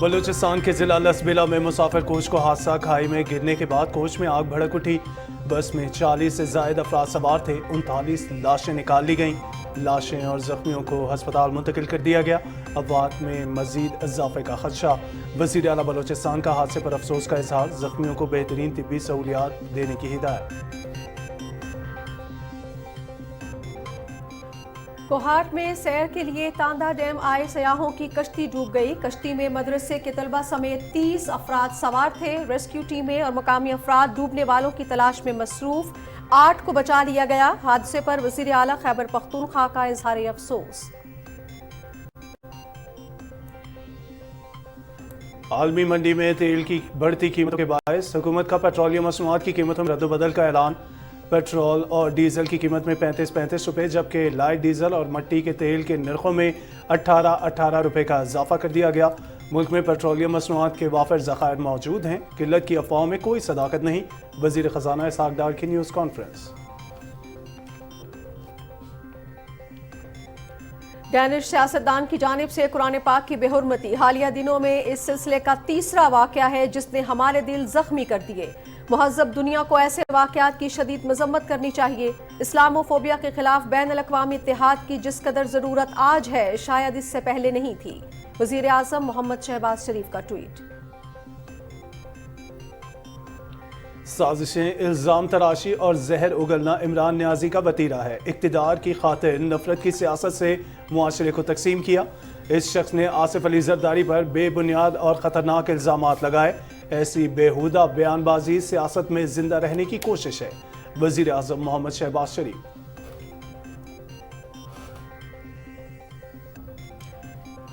بلوچستان کے ضلع لسبیلا میں مسافر کوچ کو حادثہ، کھائی میں گرنے کے بعد کوچ میں آگ بھڑک اٹھی۔ بس میں 40 سے زائد افراد سوار تھے، 39 لاشیں نکال لی گئیں۔ لاشیں اور زخمیوں کو ہسپتال منتقل کر دیا گیا۔ اموات میں مزید اضافے کا خدشہ۔ وزیر اعلیٰ بلوچستان کا حادثے پر افسوس کا اظہار، زخمیوں کو بہترین طبی سہولیات دینے کی ہدایت۔ کوہاٹ میں سیر کے لیے تاندہ ڈیم آئے سیاحوں کی کشتی ڈوب گئی۔ کشتی میں مدرسے کے طلبہ سمیت 30 افراد سوار تھے۔ ریسکیو ٹیمیں اور مقامی افراد ڈوبنے والوں کی تلاش میں مصروف، 8 کو بچا لیا گیا۔ حادثے پر وزیر اعلیٰ خیبر پختونخوا کا اظہار افسوس۔ عالمی منڈی میں تیل کی بڑھتی قیمتوں کے باعث حکومت کا پیٹرولیم مصنوعات کی قیمتوں میں رد و بدل کا اعلان۔ پیٹرول اور ڈیزل کی قیمت میں 35 روپے، جبکہ لائٹ ڈیزل اور مٹی کے تیل کے نرخوں میں 18 روپے کا اضافہ کر دیا گیا۔ ملک میں پیٹرولیم مصنوعات کے وافر ذخائر موجود ہیں، قلت کی افواہوں میں کوئی صداقت نہیں۔ وزیر خزانہ اسحاق ڈار کی نیوز کانفرنس۔ ڈینش سیاستدان کی جانب سے قرآن پاک کی بے حرمتی حالیہ دنوں میں اس سلسلے کا تیسرا واقعہ ہے جس نے ہمارے دل زخمی کر دیے۔ مہذب دنیا کو ایسے واقعات کی شدید مذمت کرنی چاہیے۔ اسلامو فوبیا کے خلاف بین الاقوامی اتحاد کی جس قدر ضرورت آج ہے، شاید اس سے پہلے نہیں تھی۔ وزیر اعظم محمد شہباز شریف کا ٹویٹ۔ سازشیں، الزام تراشی اور زہر اگلنا عمران نیازی کا وتیرہ ہے۔ اقتدار کی خاطر نفرت کی سیاست سے معاشرے کو تقسیم کیا۔ اس شخص نے آصف علی زرداری پر بے بنیاد اور خطرناک الزامات لگائے۔ ایسی بیہودہ بیان بازی سیاست میں زندہ رہنے کی کوشش ہے۔ وزیر اعظم محمد شہباز شریف۔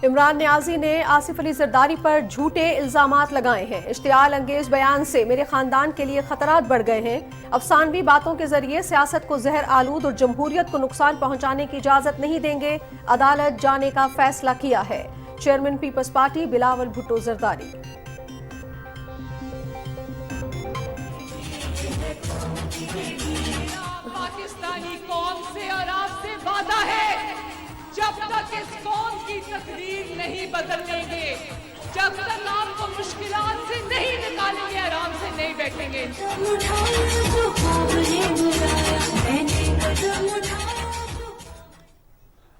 عمران نیازی نے آصف علی زرداری پر جھوٹے الزامات لگائے ہیں۔ اشتعال انگیز بیان سے میرے خاندان کے لیے خطرات بڑھ گئے ہیں۔ افسانوی باتوں کے ذریعے سیاست کو زہر آلود اور جمہوریت کو نقصان پہنچانے کی اجازت نہیں دیں گے۔ عدالت جانے کا فیصلہ کیا ہے۔ چیئرمین پیپلز پارٹی بلاول بھٹو زرداری۔ پاکستانی قوم سے اور آپ سے وعدہ ہے، جب تک اس قوم کی تقدیر نہیں بدلیں گے، جب تک آپ کو مشکلات سے نہیں نکالیں گے، آرام سے نہیں بیٹھیں گے۔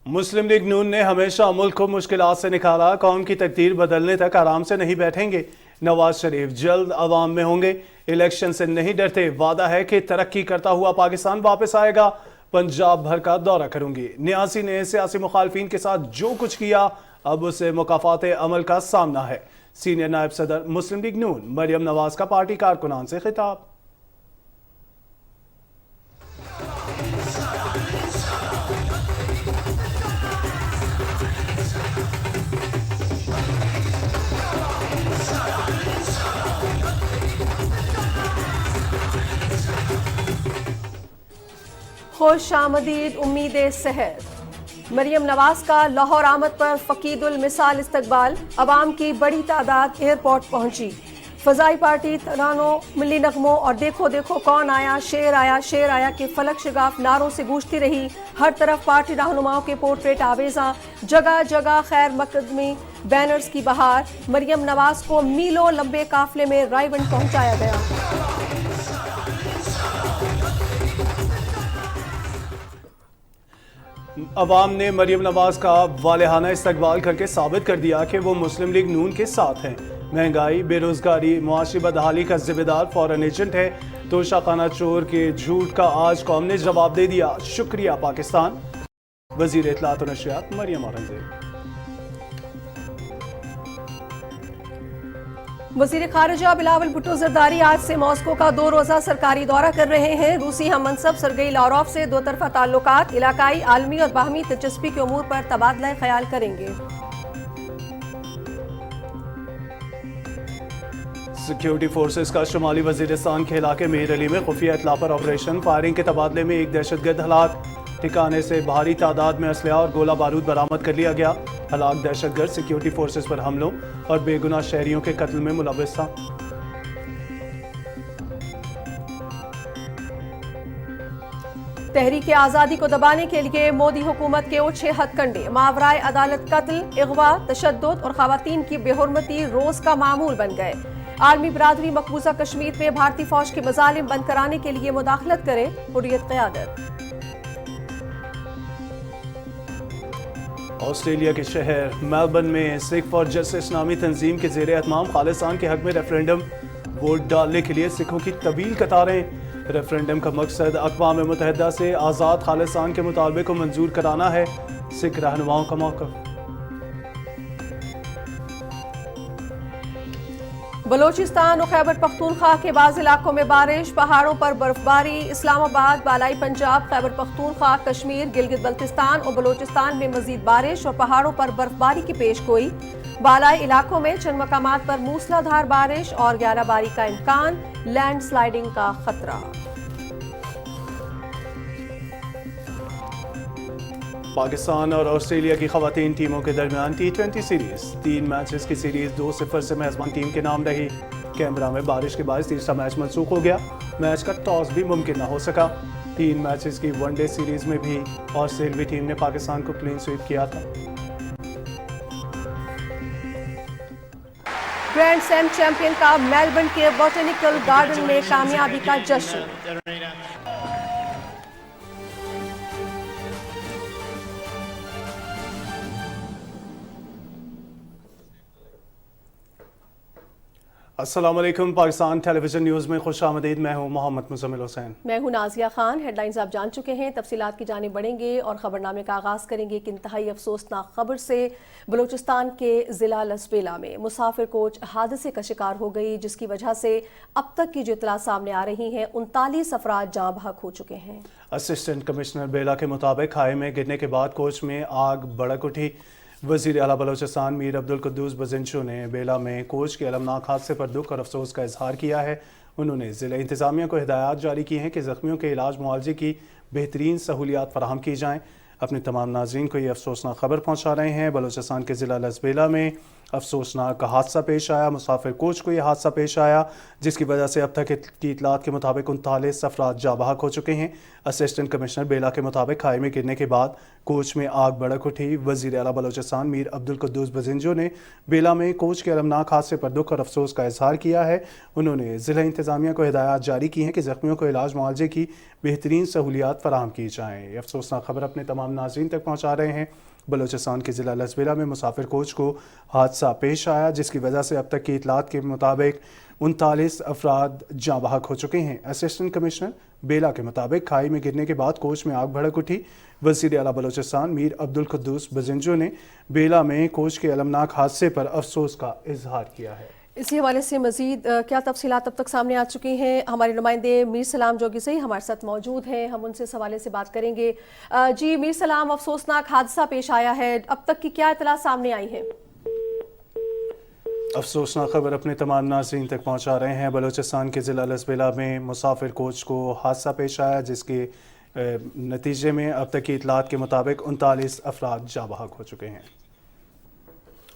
مسلم لیگ نون نے ہمیشہ ملک کو مشکلات سے نکالا، قوم کی تقدیر بدلنے تک آرام سے نہیں بیٹھیں گے۔ نواز شریف جلد عوام میں ہوں گے، الیکشن سے نہیں ڈرتے، وعدہ ہے کہ ترقی کرتا ہوا پاکستان واپس آئے گا، پنجاب بھر کا دورہ کروں گی۔ نیازی نے سیاسی مخالفین کے ساتھ جو کچھ کیا اب اسے مکافات عمل کا سامنا ہے۔ سینئر نائب صدر مسلم لیگ نون مریم نواز کا پارٹی کارکنان سے خطاب۔ خوش آمدید امید صحت۔ مریم نواز کا لاہور آمد پر فقید المثال استقبال، عوام کی بڑی تعداد ایئرپورٹ پہنچی۔ فضائی پارٹی ترانوں، ملی نغموں اور دیکھو دیکھو کون آیا، شیر آیا، شیر آیا کے فلک شگاف نعروں سے گونجتی رہی۔ ہر طرف پارٹی رہنماؤں کے پورٹریٹ آویزاں، جگہ جگہ خیر مقدمی بینرز کی بہار۔ مریم نواز کو میلوں لمبے قافلے میں رائیونڈ پہنچایا گیا۔ عوام نے مریم نواز کا والہانہ استقبال کر کے ثابت کر دیا کہ وہ مسلم لیگ نون کے ساتھ ہیں۔ مہنگائی، بے روزگاری، معاشی بدحالی کا ذمہ دار فورن ایجنٹ ہے۔ توشہ خانہ چور کے جھوٹ کا آج قوم نے جواب دے دیا، شکریہ پاکستان۔ وزیر اطلاعات و نشریات مریم اورنگزیب۔ وزیر خارجہ بلاول بھٹو زرداری آج سے ماسکو کا 2 روزہ سرکاری دورہ کر رہے ہیں۔ روسی ہم منصب سرگئی لاروف سے دو طرفہ تعلقات، علاقائی، عالمی اور باہمی دلچسپی کے امور پر تبادلہ خیال کریں گے۔ سیکیورٹی فورسز کا شمالی وزیرستان کے علاقے مہر علی میں خفیہ اطلاع پر آپریشن، فائرنگ کے تبادلے میں ایک دہشت گرد ہلاک، ٹھکانے سے بھاری تعداد میں اسلحہ اور گولہ بارود برآمد کر لیا گیا۔ ہلاک دہشت گرد سیکیورٹی فورسز پر حملوں اور بے گناہ شہریوں کے قتل میں ملوث تھا۔ तहरीक आज़ादी को दबाने के लिए मोदी हुकूमत के ओछे हथकंडे, मावराए अदालत कत्ल, इगवा, तशद्दुद और खवातीन की बेहुरमती रोज का मामूल बन गए। आलमी बरादरी मकबूजा कश्मीर में भारतीय फौज के मजालिम बंद कराने के लिए मुदाखलत करे, हुर्रियत क़यादत। ऑस्ट्रेलिया के शहर मेलबर्न में सिख फॉर जस्टिस नामी तंजीम के ज़ेर एहतमाम खालिस्तान के हक में रेफरेंडम वोट डालने के लिए सिखों की तवील कतारें। रेफरेंडम का मकसद अक़वाम मुत्तहिदा से आज़ाद खालिस्तान के मुतालबे को मंजूर कराना है, सिख रहनुमाओं का मौक़िफ़। बलोचिस्तान और खैबर पख्तूनख्वा के बाज़ इलाकों में बारिश, पहाड़ों पर बर्फबारी। इस्लामाबाद, बालाई पंजाब, खैबर पख्तूनख्वा, कश्मीर, गिलगित बल्तिस्तान और बलोचिस्तान में मजीद बारिश और पहाड़ों पर बर्फबारी की पेशगोई। बालाई इलाकों में चंद मकामात पर मूसलाधार बारिश और 11 बारी का इम्कान, लैंड स्लाइडिंग का खतरा। पाकिस्तान और ऑस्ट्रेलिया की खवातीन टीमों के दरमियान T20 सीरीज, 3 मैचेस की सीरीज 2-0 से मेजबान टीम के नाम रही। कैमरा में बारिश के बायस तीसरा मैच मनसूख हो गया, मैच का टॉस भी मुमकिन न हो सका। 3 मैचेस की वनडे सीरीज में भी ऑस्ट्रेलियाई टीम ने पाकिस्तान को क्लीन स्वीप किया था। ग्रैंड स्लैम चैंपियन का मेलबर्न के बॉटनिकल गार्डन में कामयाबी का जश्न। अस्सलाम वालेकुम, पाकिस्तान टेलीविजन न्यूज़ में खुश आमदीद। मैं हूँ मोहम्मद मुज़म्मिल हुसैन। मैं हूँ नाजिया खान। हेडलाइंस आप जान चुके हैं, तफसीलात की जानिब बढ़ेंगे और खबरनामे का आगाज़ करेंगे एक इंतहाई अफसोसनाक खबर से। बलूचिस्तान के ज़िला लसबेला में मुसाफिर कोच हादसे का शिकार हो गई, जिसकी वजह से अब तक की जो इतला सामने आ रही हैं 39 अफराद जाँ बहक हो चुके हैं। असिस्टेंट कमिश्नर बेला के मुताबिक खाई में गिरने के बाद कोच में आग भड़क उठी। वज़ीर आला बलोचिस्तान मीर अब्दुल कुद्दूस बज़िंचो ने बेला में कोच के अलमनाक हादसे पर दुख और अफसोस का इजहार किया है। उन्होंने ज़िला इंतज़ामिया को हिदायत जारी की हैं कि ज़ख्मियों के इलाज मुआवजे की बेहतरीन सहूलियात फराहम की जाएँ। अपने तमाम नाज़रीन को ये अफसोसनाक खबर पहुँचा रहे हैं। बलोचिस्तान के ज़िला लसबेला में अफसोसनाक हादसा पेश आया। मुसाफिर कोच को यह हादसा पेश आया, जिसकी वजह से अब तक की इतलात के मुताबिक 39 अफराद जाँ बहक हो चुके हैं। असिस्टेंट कमिश्नर बेला के मुताबिक खाई में गिरने के बाद कोच में आग भड़क उठी। वज़ीर आला बलोचिस्तान मीर अब्दुल कुद्दूस बज़िंचो ने बेला में कोच के अलमनाक हादसे पर दुख और अफसोस का इजहार किया है। उन्होंने ज़िला इंतज़ामिया को हिदायत जारी की हैं कि ज़ख्मियों को इलाज मुआवजे की बेहतरीन सहूलियात फराहम की जाएँ। ये अफसोसनाक खबर अपने तमाम नाज़रीन तक पहुँचा रहे हैं। बलोचिस्तान के ज़िला लसबेला में मुसाफिर कोच को हादसा पेश आया, जिसकी वजह से अब तक की इतलात के मुताबिक 39 अफराद जाँ बहक हो चुके हैं। असिस्टेंट कमिश्नर बेला के मुताबिक खाई में गिरने के बाद कोच में आग भड़क उठी। वज़ीर आला बलोचिस्तान मीर अब्दुल कुद्दूस बज़िंचो ने बेला में कोच के अलमनाक हादसे पर अफसोस का इजहार किया है। इसी हवाले से मजीद क्या तफसीलात अब तक सामने आ चुकी हैं, हमारे नुमाइंदे मीर सलाम जोगी से हमारे साथ मौजूद हैं, हम उनसे इस हवाले से बात करेंगे। जी मीर सलाम, अफसोसनाक हादसा पेश आया है, अब तक की क्या इतला सामने आई है? अफसोसनाक खबर अपने तमाम नाज़रीन तक पहुँचा रहे हैं। बलोचिस्तान के ज़िला लसबेला में मुसाफिर कोच को हादसा पेश आया, जिसके नतीजे में अब तक की इतलात के मुताबिक 39 अफराद जाँ बहक हो चुके हैं।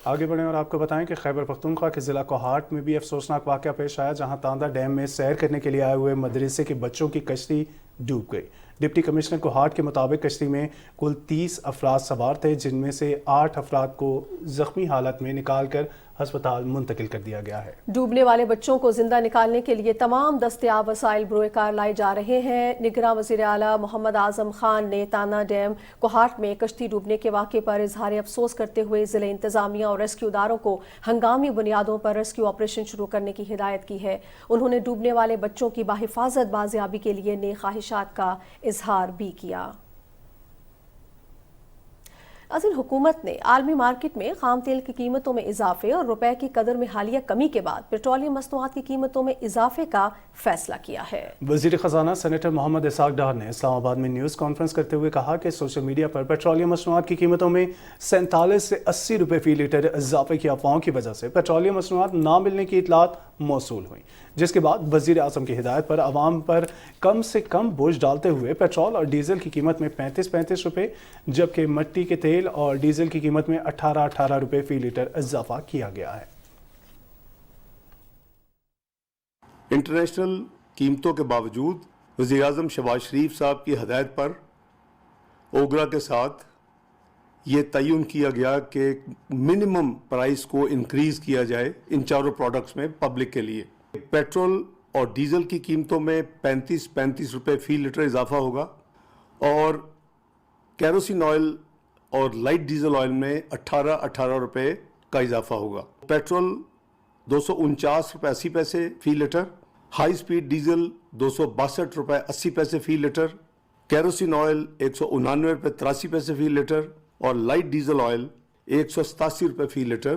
आगे बढ़ें और आपको बताएं कि खैबर पख्तूनख्वा के ज़िला कोहाट में भी अफसोसनाक वाक़या पेश आया, जहां तांदा डैम में सैर करने के लिए आए हुए मदरसे के बच्चों की कश्ती डूब गई। डिप्टी कमिश्नर कोहाट के मुताबिक कश्ती में कुल 30 अफराद सवार थे, जिनमें से 8 अफराद को ज़ख्मी हालत में निकाल कर अस्पताल मुंतकिल कर दिया गया है। डूबने वाले बच्चों को जिंदा निकालने के लिए तमाम दस्तयाब वसाइल बरोकार लाए जा रहे हैं। निगरान वज़ीर आला मोहम्मद आज़म खान ने ताना डैम कोहाट में कश्ती डूबने के वाक़े पर इजहार अफसोस करते हुए ज़िले इंतज़ामिया और रेस्क्यू इदारों को हंगामी बुनियादों पर रेस्क्यू ऑपरेशन शुरू करने की हिदायत की है। उन्होंने डूबने वाले बच्चों की बाहिफाजत बाजियाबी के लिए नेक ख्वाहिशात का इजहार भी किया। असल हुकूमत ने आलमी मार्केट में खाम तेल की कीमतों में इजाफे और रुपए की कदर में हालिया कमी के बाद पेट्रोलियम मसनूआत की कीमतों में इजाफे का फैसला किया है। वज़ीर ख़जाना सेनेटर मोहम्मद इसाक डार ने इस्लामाबाद में न्यूज़ कॉन्फ्रेंस करते हुए कहा कि सोशल मीडिया पर पेट्रोलियम मसनूआत की कीमतों में 47 से 80 रुपये फ़ी लीटर इजाफे की अफवाहों की वजह से पेट्रोलियम मसनूआत ना मिलने की इतलात मौसूल हुई, जिसके बाद वज़ीर आज़म की हिदायत पर आवाम पर कम से कम बोझ डालते हुए पेट्रोल और डीजल की कीमत में 35-35 रुपये, जबकि मिट्टी के तेल और डीजल की कीमत में 18-18 रुपये फ़ी लीटर इजाफा किया गया है। इंटरनेशनल कीमतों के बावजूद وزیر اعظم شہباز شریف صاحب کی ہدایت پر اوگرا کے ساتھ یہ تعین کیا گیا کہ منیمم پرائس کو انکریز کیا جائے ان چاروں پروڈکٹس میں پبلک کے لیے. پیٹرول اور ڈیزل کی قیمتوں میں 35 روپے فی لیٹر اضافہ ہوگا اور کیروسین آئل اور لائٹ ڈیزل آئل میں 18 روپے کا اضافہ ہوگا. پیٹرول 249 روپے 80 پیسے فی لیٹر، ہائی سپیڈ ڈیزل 262 روپے 80 پیسے فی لیٹر، کیروسین آئل 189 روپے 83 پیسے فی لیٹر اور لائٹ ڈیزل آئل 187 روپے فی لیٹر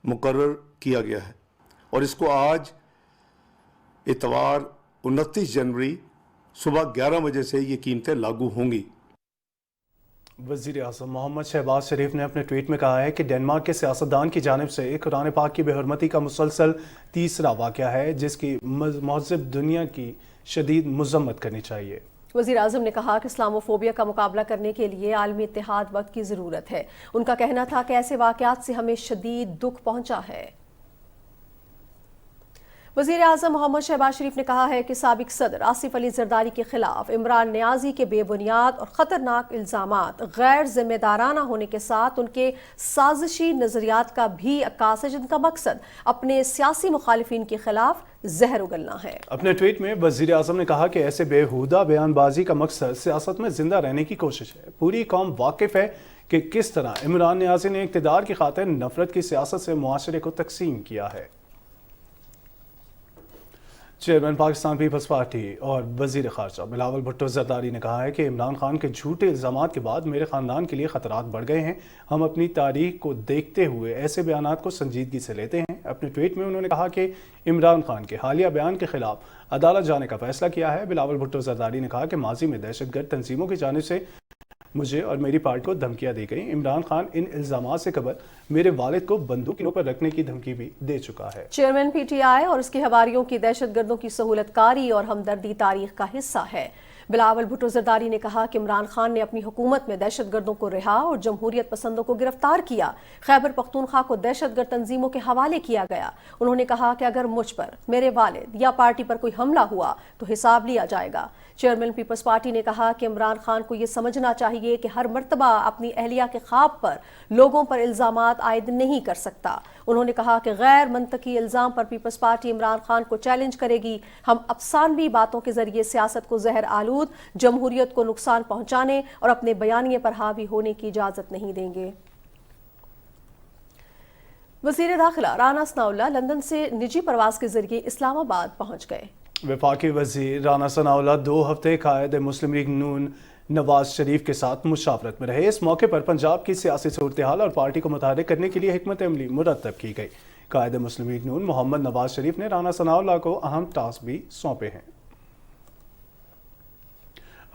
مقرر کیا گیا ہے. اور اس کو آج اتوار 29 جنوری صبح 11 بجے سے یہ قیمتیں لاگو ہوں گی. وزیر اعظم محمد شہباز شریف نے اپنے ٹویٹ میں کہا ہے کہ ڈنمارک کے سیاستدان کی جانب سے قرآن پاک کی بے حرمتی کا مسلسل تیسرا واقعہ ہے جس کی مہذب دنیا کی شدید مذمت کرنی چاہیے. وزیر اعظم نے کہا کہ اسلاموفوبیا کا مقابلہ کرنے کے لیے عالمی اتحاد وقت کی ضرورت ہے. ان کا کہنا تھا کہ ایسے واقعات سے ہمیں شدید دکھ پہنچا ہے. وزیر اعظم محمد شہباز شریف نے کہا ہے کہ سابق صدر آصف علی زرداری کے خلاف عمران نیازی کے بے بنیاد اور خطرناک الزامات غیر ذمہ دارانہ ہونے کے ساتھ ان کے سازشی نظریات کا بھی عکاس ہے جن کا مقصد اپنے سیاسی مخالفین کے خلاف زہر اگلنا ہے. اپنے ٹویٹ میں وزیر اعظم نے کہا کہ ایسے بےہودہ بیان بازی کا مقصد سیاست میں زندہ رہنے کی کوشش ہے. پوری قوم واقف ہے کہ کس طرح عمران نیازی نے اقتدار کی خاطر نفرت کی سیاست سے معاشرے کو تقسیم کیا ہے. چیئرمین پاکستان پیپلز پارٹی اور وزیر خارجہ بلاول بھٹو زرداری نے کہا ہے کہ عمران خان کے جھوٹے الزامات کے بعد میرے خاندان کے لیے خطرات بڑھ گئے ہیں. ہم اپنی تاریخ کو دیکھتے ہوئے ایسے بیانات کو سنجیدگی سے لیتے ہیں. اپنے ٹویٹ میں انہوں نے کہا کہ عمران خان کے حالیہ بیان کے خلاف عدالت جانے کا فیصلہ کیا ہے. بلاول بھٹو زرداری نے کہا کہ ماضی میں دہشت گرد تنظیموں کی جانب سے مجھے اور میری پارٹی کو دھمکیاں دی گئیں. عمران خان ان الزامات سے قبل میرے والد کو بندوق پر رکھنے کی دھمکی بھی دے چکا ہے. چیئرمین پی ٹی آئی اور اس کے حواریوں کی دہشت گردوں کی سہولت کاری اور ہمدردی تاریخ کا حصہ ہے. بلاول بھٹو زرداری نے کہا کہ عمران خان نے اپنی حکومت میں دہشت گردوں کو رہا اور جمہوریت پسندوں کو گرفتار کیا. خیبر پختونخوا کو دہشت گرد تنظیموں کے حوالے کیا گیا. انہوں نے کہا کہ اگر مجھ پر، میرے والد یا پارٹی پر کوئی حملہ ہوا تو حساب لیا جائے گا. چیئرمین پیپلز پارٹی نے کہا کہ عمران خان کو یہ سمجھنا چاہیے کہ ہر مرتبہ اپنی اہلیہ کے خواب پر لوگوں پر الزامات عائد نہیں کر سکتا. انہوں نے کہا کہ غیر منطقی الزام پر پیپلز پارٹی عمران خان کو چیلنج کرے گی. ہم افسانوی باتوں کے ذریعے سیاست کو زہر آلود، جمہوریت کو نقصان پہنچانے اور اپنے بیانیے پر حاوی ہونے کی اجازت نہیں دیں گے. وزیر داخلہ رانا ثناءاللہ لندن سے نجی پرواز کے ذریعے اسلام آباد پہنچ گئے. وفاقی وزیر رانا ثناءاللہ 2 ہفتے قائد مسلم لیگ نون نواز شریف کے ساتھ مشاورت میں رہے. اس موقع پر پنجاب کی سیاسی صورتحال اور پارٹی کو متحرک کرنے کے لیے حکمت عملی مرتب کی گئی. قائد مسلم لیگ نون محمد نواز شریف نے رانا ثناءاللہ کو اہم ٹاسک بھی سونپے ہیں.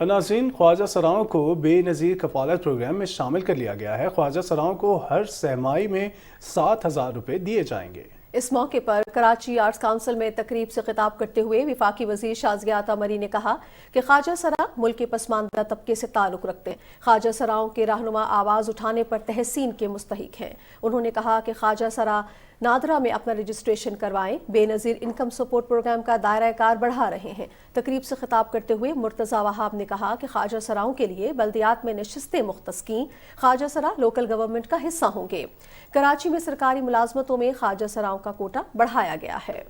ناظرین، خواجہ سراؤں کو بے نظیر کفالت پروگرام میں شامل کر لیا گیا ہے. خواجہ سراؤں کو ہر سہ-ماہی میں 7,000 روپے دیے جائیں گے. اس موقع پر کراچی آرٹس کونسل میں تقریب سے خطاب کرتے ہوئے وفاقی وزیر شازیہ عطا مری نے کہا کہ خواجہ سرا ملک کے پسماندہ طبقے سے تعلق رکھتے ہیں. خواجہ سراؤں کے رہنما آواز اٹھانے پر تحسین کے مستحق ہیں. انہوں نے کہا کہ خواجہ سرا نادرا میں اپنا رجسٹریشن کروائیں. بے نظیر انکم سپورٹ پروگرام کا دائرہ کار بڑھا رہے ہیں. تقریب سے خطاب کرتے ہوئے مرتضی وہاب نے کہا کہ خواجہ سراؤں کے لیے بلدیات میں نشستیں مختص کیں. خواجہ سرا لوکل گورنمنٹ کا حصہ ہوں گے. کراچی میں سرکاری ملازمتوں میں خواجہ سراؤں کا کوٹا بڑھایا گیا ہے.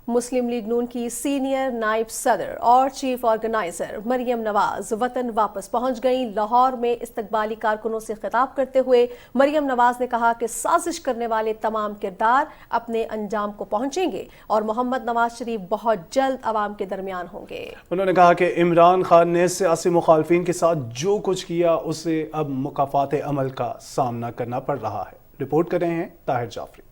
مسلم لیگ نون کی سینئر نائب صدر اور چیف آرگنائزر مریم نواز وطن واپس پہنچ گئیں. لاہور میں استقبالی کارکنوں سے خطاب کرتے ہوئے مریم نواز نے کہا کہ سازش کرنے والے تمام کردار اپنے انجام کو پہنچیں گے اور محمد نواز شریف بہت جلد عوام کے درمیان ہوں گے. انہوں نے کہا کہ عمران خان نے سیاسی مخالفین کے ساتھ جو کچھ کیا اسے اب مکافات عمل کا سامنا کرنا پڑ رہا ہے. رپورٹ کر رہے ہیں طاہر جعفری.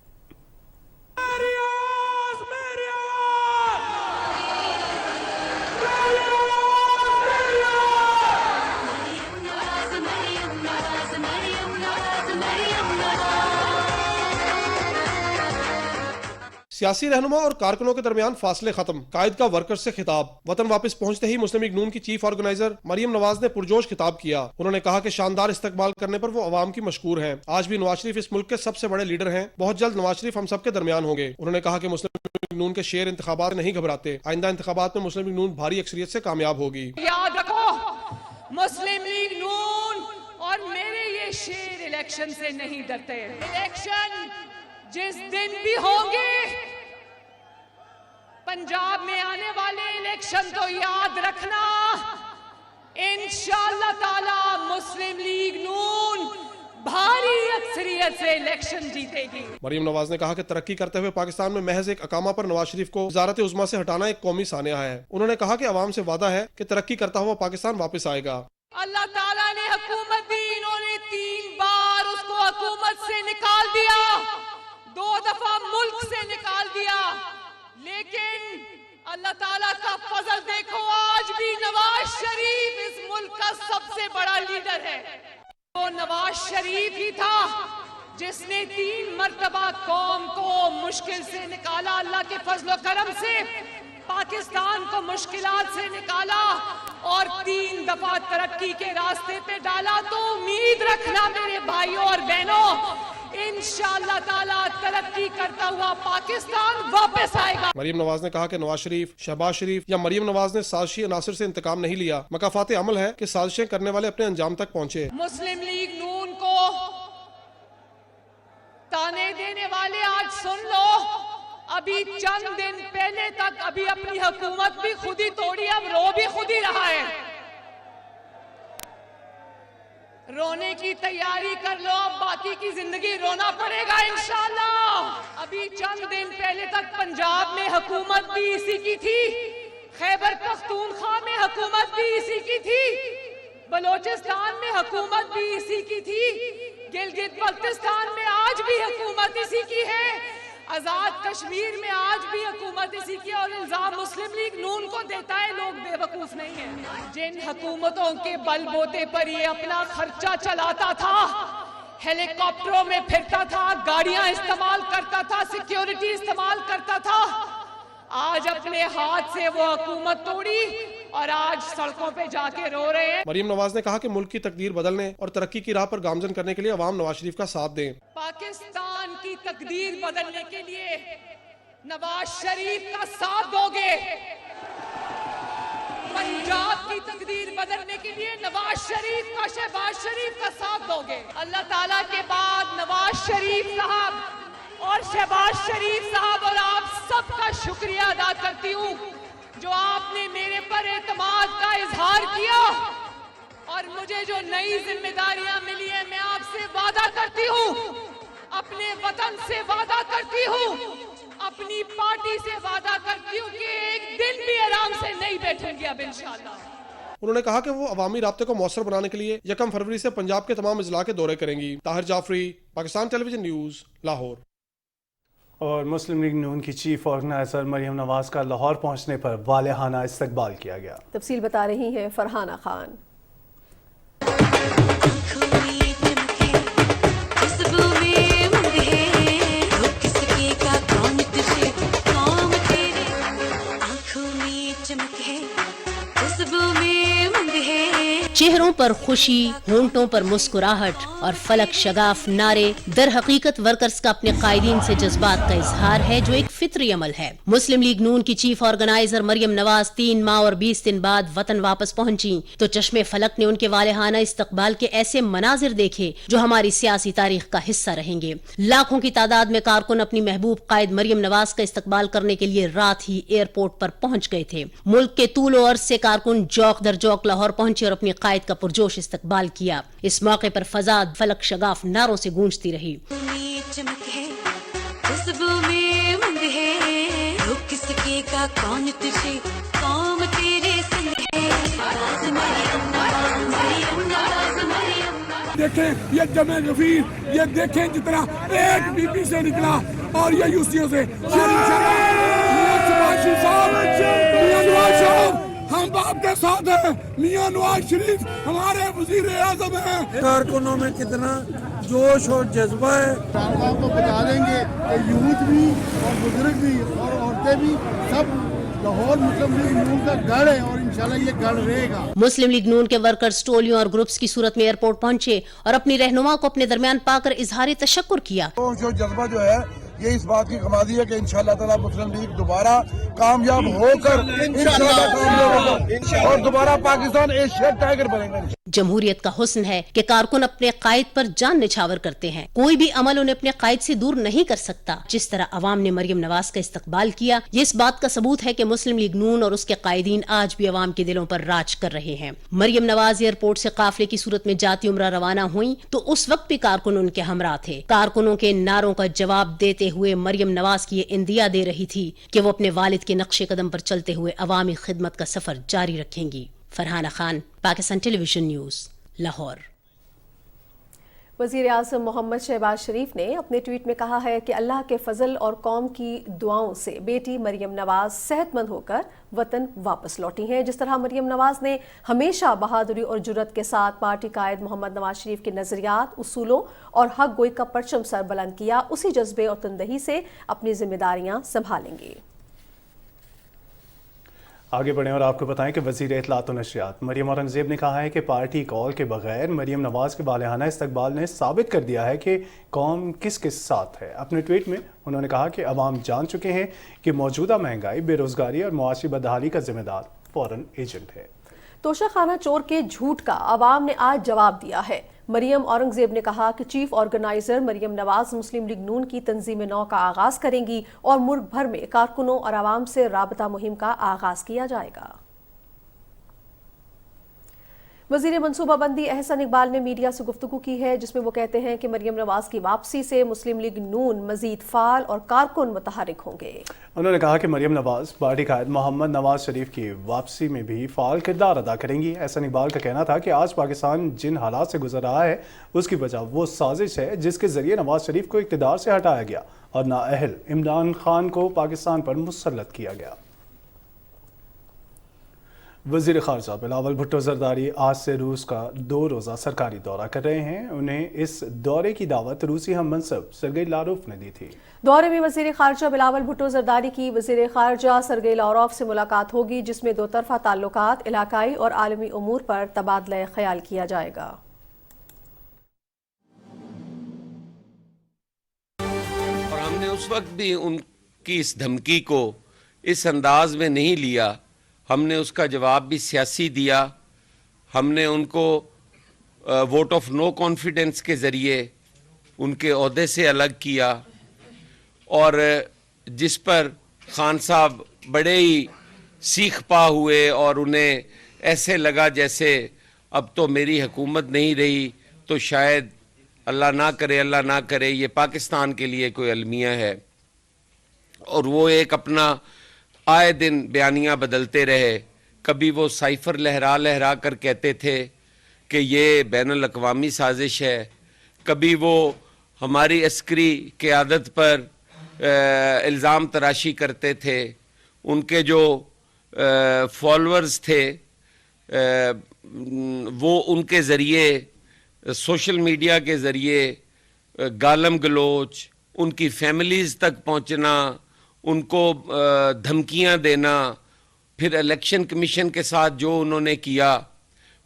سیاسی رہنما اور کارکنوں کے درمیان فاصلے ختم، قائد کا ورکر سے خطاب۔ وطن واپس پہنچتے ہی مسلم لیگ نون کی چیف آرگنائزر مریم نواز نے پرجوش خطاب کیا۔ انہوں نے کہا کہ شاندار استقبال کرنے پر وہ عوام کی مشکور ہیں۔ آج بھی نواز شریف اس ملک کے سب سے بڑے لیڈر ہیں، بہت جلد نواز شریف ہم سب کے درمیان ہوں گے۔ انہوں نے کہا کہ مسلم لیگ نون کے شیر انتخابات نہیں گھبراتے، آئندہ انتخابات میں مسلم لیگ نون بھاری اکثریت سے کامیاب ہوگی۔ یاد رکھو، مسلم لیگ نون اور میرے یہ شیر الیکشن سے نہیں ڈرتے۔ الیکشن جس دن بھی ہوں گے، پنجاب میں آنے والے الیکشن تو یاد رکھنا، انشاءاللہ تعالی مسلم لیگ نون بھاری اکثریت سے الیکشن جیتے گی۔ مریم نواز نے کہا کہ ترقی کرتے ہوئے پاکستان میں محض ایک اقامہ پر نواز شریف کو وزارت عظمیٰ سے ہٹانا ایک قومی سانحہ ہے۔ انہوں نے کہا کہ عوام سے وعدہ ہے کہ ترقی کرتا ہوا پاکستان واپس آئے گا۔ اللہ تعالیٰ نے حکومت دی، انہوں نے 3 بار اس کو حکومت سے نکال دیا، 2 دفعہ ملک سے نکال دیا، لیکن اللہ تعالیٰ کا فضل دیکھو، آج بھی نواز شریف اس ملک کا سب سے بڑا لیڈر ہے۔ وہ نواز شریف ہی تھا جس نے 3 مرتبہ قوم کو مشکل سے نکالا، اللہ کے فضل و کرم سے پاکستان کو مشکلات سے نکالا اور 3 دفعہ ترقی کے راستے پہ ڈالا۔ تو امید رکھنا میرے بھائیوں اور بہنوں، انشاءاللہ تعالی ترقی کرتا ہوا پاکستان واپس آئے گا۔ مریم نواز نے کہا کہ نواز شریف، شہباز شریف یا مریم نواز نے سازشی عناصر سے انتقام نہیں لیا، مکافات عمل ہے کہ سازشیں کرنے والے اپنے انجام تک پہنچے۔ مسلم لیگ نون کو تانے دینے والے آج سن لو، ابھی چند دن پہلے تک ابھی اپنی حکومت بھی خود ہی توڑی، اب رو بھی خود ہی رہا ہے۔ رونے کی تیاری کر لو، اب باقی کی زندگی رونا پڑے گا انشاءاللہ۔ ابھی چند دن پہلے تک پنجاب میں حکومت بھی اسی کی تھی، خیبر پختونخوا میں حکومت بھی اسی کی تھی، بلوچستان میں حکومت بھی اسی کی تھی، گلگت بلتستان میں آج بھی حکومت اسی کی ہے، آزاد کشمیر میں آج بھی حکومت اسی کی، اور الزام مسلم لیگ نون کو دیتا ہے، لوگ بے وقوف نہیں ہیں۔ جن حکومتوں کے بل بوتے پر یہ اپنا خرچہ چلاتا تھا، ہیلی کاپٹروں میں پھرتا تھا، گاڑیاں استعمال کرتا تھا، سیکیورٹی استعمال کرتا تھا، آج اپنے ہاتھ سے وہ حکومت توڑی اور آج سڑکوں پہ جا کے رو رہے ہیں۔ مریم نواز نے کہا کہ ملک کی تقدیر بدلنے اور ترقی کی راہ پر گامزن کرنے کے لیے عوام نواز شریف کا ساتھ دیں۔ پاکستان کی تقدیر بدلنے کے لیے نواز شریف کا ساتھ دو گے، پنجاب کی تقدیر بدلنے کے لیے نواز شریف کا، شہباز شریف کا ساتھ دو گے۔ اللہ تعالیٰ کے بعد نواز شریف صاحب اور شہباز شریف صاحب اور آپ سب کا شکریہ ادا کرتی ہوں جو آپ نے میرے پر اعتماد کا اظہار کیا، اور مجھے جو نئی ذمہ داریاں ملی ہیں، میں آپ سے وعدہ کرتی ہوں، اپنے وطن سے وعدہ کرتی ہوں، اپنی پارٹی سے وعدہ کرتی ہوں کہ ایک دن بھی آرام سے نہیں بیٹھیں گے اب انشاءاللہ۔ انہوں نے کہا کہ وہ عوامی رابطے کو مؤثر بنانے کے لیے 1 فروری سے پنجاب کے تمام اضلاع کے دورے کریں گی۔ طاہر جعفری، پاکستان ٹیلی ویژن نیوز، لاہور۔ اور مسلم لیگ نون کی چیف آرگنائزر مریم نواز کا لاہور پہنچنے پر والہانہ استقبال کیا گیا۔ تفصیل بتا رہی ہیں فرحانہ خان۔ چہروں پر خوشی، ہونٹوں پر مسکراہٹ اور فلک شگاف نعرے در حقیقت ورکرز کا اپنے قائدین سے جذبات کا اظہار ہے جو ایک فطری عمل ہے۔ مسلم لیگ نون کی چیف آرگنائزر مریم نواز 3 ماہ اور 20 دن بعد وطن واپس پہنچی تو چشم فلک نے ان کے والہانہ استقبال کے ایسے مناظر دیکھے جو ہماری سیاسی تاریخ کا حصہ رہیں گے۔ لاکھوں کی تعداد میں کارکن اپنی محبوب قائد مریم نواز کا استقبال کرنے کے لیے رات ہی ایئرپورٹ پر پہنچ گئے تھے۔ ملک کے طول و عرض سے کارکن جوک در جوک لاہور پہنچے اور اپنی قائد کا پرجوش استقبال کیا۔ اس موقع پر فضا فلک شگاف نعروں سے گونجتی رہی۔ دیکھیں یہ جمع غفیر، یہ دیکھیں جتنا ایک بی پی سے نکلا اور یہ یوسیوں سے ہم باپ کے हमारे साथ है मियां नवाज शरीफ, हमारे वजीर आजम हैं। कारकुनों में कितना जोश और जज्बा है। इमरान खान को बता देंगे कि यूथ भी और बुजुर्ग भी और औरतें भी सब लाहौर मुस्लिम लीग नून का गढ़ है और इंशाल्लाह ये गढ़ रहेगा। मुस्लिम लीग नून के वर्कर्स टोलियों और ग्रुप्स की सूरत में एयरपोर्ट पहुंचे और अपनी रहनुमा को अपने दरमियान पाकर इजहार तशक्कुर किया। जो जज्बा जो है ये इस बात की कमादी है कि इंशाअल्लाह ताला मुस्लिम लीग दोबारा कामयाब होकर इंशाअल्लाह कामयाब होगा और दोबारा पाकिस्तान एशिया टाइगर बनेगा। जमहूरियत का हुस्न है कि कारकुन अपने कायद पर जान निछावर करते हैं। कोई भी अमल उन्हें अपने कायद से दूर नहीं कर सकता। जिस तरह अवाम ने मरियम नवाज का इस्तकबाल किया, ये इस बात का सबूत है कि मुस्लिम लीग नून और उसके कायदीन आज भी अवाम के दिलों पर राज कर रहे हैं। मरियम नवाज एयरपोर्ट से काफिले की सूरत में जाती उम्रा रवाना हुई तो उस वक्त भी कारकुन उनके हमरा थे। कारकुनों के नारों का जवाब देते हुए मरियम नवाज की ये इंदिया दे रही थी कि वो अपने वालिद के नक्शे कदम पर चलते हुए अवामी खिदमत का सफर जारी रखेंगी। Farhana Khan, Pakistan television news, Lahore. वज़ीर आज़म मोहम्मद शहबाज शरीफ ने अपने ट्वीट में कहा है कि अल्लाह के फजल और कौम की दुआओं से बेटी मरियम नवाज सेहतमंद होकर वतन वापस लौटी हैं। जिस तरह मरियम नवाज ने हमेशा बहादुरी और जुर्रत के साथ पार्टी कायद मोहम्मद नवाज शरीफ के नजरियात, उसूलों और हक गोई का परचम सर बुलंद किया, उसी जज्बे और तंदही से अपनी जिम्मेदारियां संभालेंगे। आगे बढ़ें और आपको बताएं कि वज़ीर इत्तलात और नशरियात मरियम औरंगज़ेब ने कहा है कि पार्टी कॉल के बगैर मरियम नवाज के बालिहाना इस्तकबाल ने साबित कर दिया है कि कौम किसके साथ है। अपने ट्वीट में उन्होंने कहा कि अवाम जान चुके हैं कि मौजूदा महंगाई, बेरोजगारी और मुआशी बदहाली का जिम्मेदार फॉरेन एजेंट है। तोशा खाना चोर के झूठ का अवाम ने आज जवाब दिया है। मरियम औरंगजेब ने कहा कि चीफ ऑर्गेनाइजर मरियम नवाज मुस्लिम लीग नून की तंजीम नौ का आगाज करेंगी और मुल्क भर में कारकुनों और आवाम से राबता मुहिम का आगाज किया जाएगा। वज़ीर मनसूबाबंदी अहसन इकबाल ने मीडिया से गुफ्तगू की है, जिसमें वो कहते हैं कि मरियम नवाज की वापसी से मुस्लिम लीग नून मजीद फाल और कारकुन मुतहरिक होंगे। उन्होंने कहा कि मरियम नवाज पार्टी कायद मोहम्मद नवाज शरीफ की वापसी में भी फाल किरदार अदा करेंगी। अहसन इकबाल का कहना था कि आज पाकिस्तान जिन हालात से गुजर रहा है उसकी वजह वो साजिश है जिसके जरिए नवाज शरीफ को इक़्तिदार से हटाया गया और नाअहल इमरान खान को पाकिस्तान पर मुसल्लत किया गया। वज़ीर ख़ारजा बिलावल भुट्टो ज़रदारी आज से रूस का 2 रोज़ा सरकारी दौरा कर रहे हैं। उन्हें इस दौरे की दावत रूसी हम मनसब सरगेई लारोफ ने दी थी। दौरे में वज़ीर ख़ारजा बिलावल भुट्टो ज़रदारी की वज़ीर ख़ारजा सरगेई लारोफ से मुलाकात होगी, जिसमें दो तरफ़ा ताल्लुकात, इलाकाई और आलमी उमूर पर तबादला ख्याल किया जाएगा। और हमने उस वक्त भी उनकी इस धमकी को इस अंदाज में नहीं लिया, हमने उसका जवाब भी सियासी दिया। हमने उनको वोट ऑफ नो कॉन्फिडेंस के ज़रिए उनके ओहदे से अलग किया और जिस पर खान साहब बड़े ही सीख पा हुए और उन्हें ऐसे लगा जैसे अब तो मेरी हुकूमत नहीं रही तो शायद अल्लाह ना करे ये पाकिस्तान के लिए कोई अलमिया है। और वो एक अपना आए दिन बयानियाँ बदलते रहे। कभी वो साइफर लहरा कर कहते थे कि ये बैनुल अक़वामी साजिश है, कभी वो हमारी अस्करी क़यादत पर इल्ज़ाम तराशी करते थे। उनके जो फॉलोअर्स थे वो उनके ज़रिए सोशल मीडिया के ज़रिए गालम गलोच, उनकी फैमिलीज़ तक पहुँचना, उनको धमकियां देना, फिर इलेक्शन कमीशन के साथ जो उन्होंने किया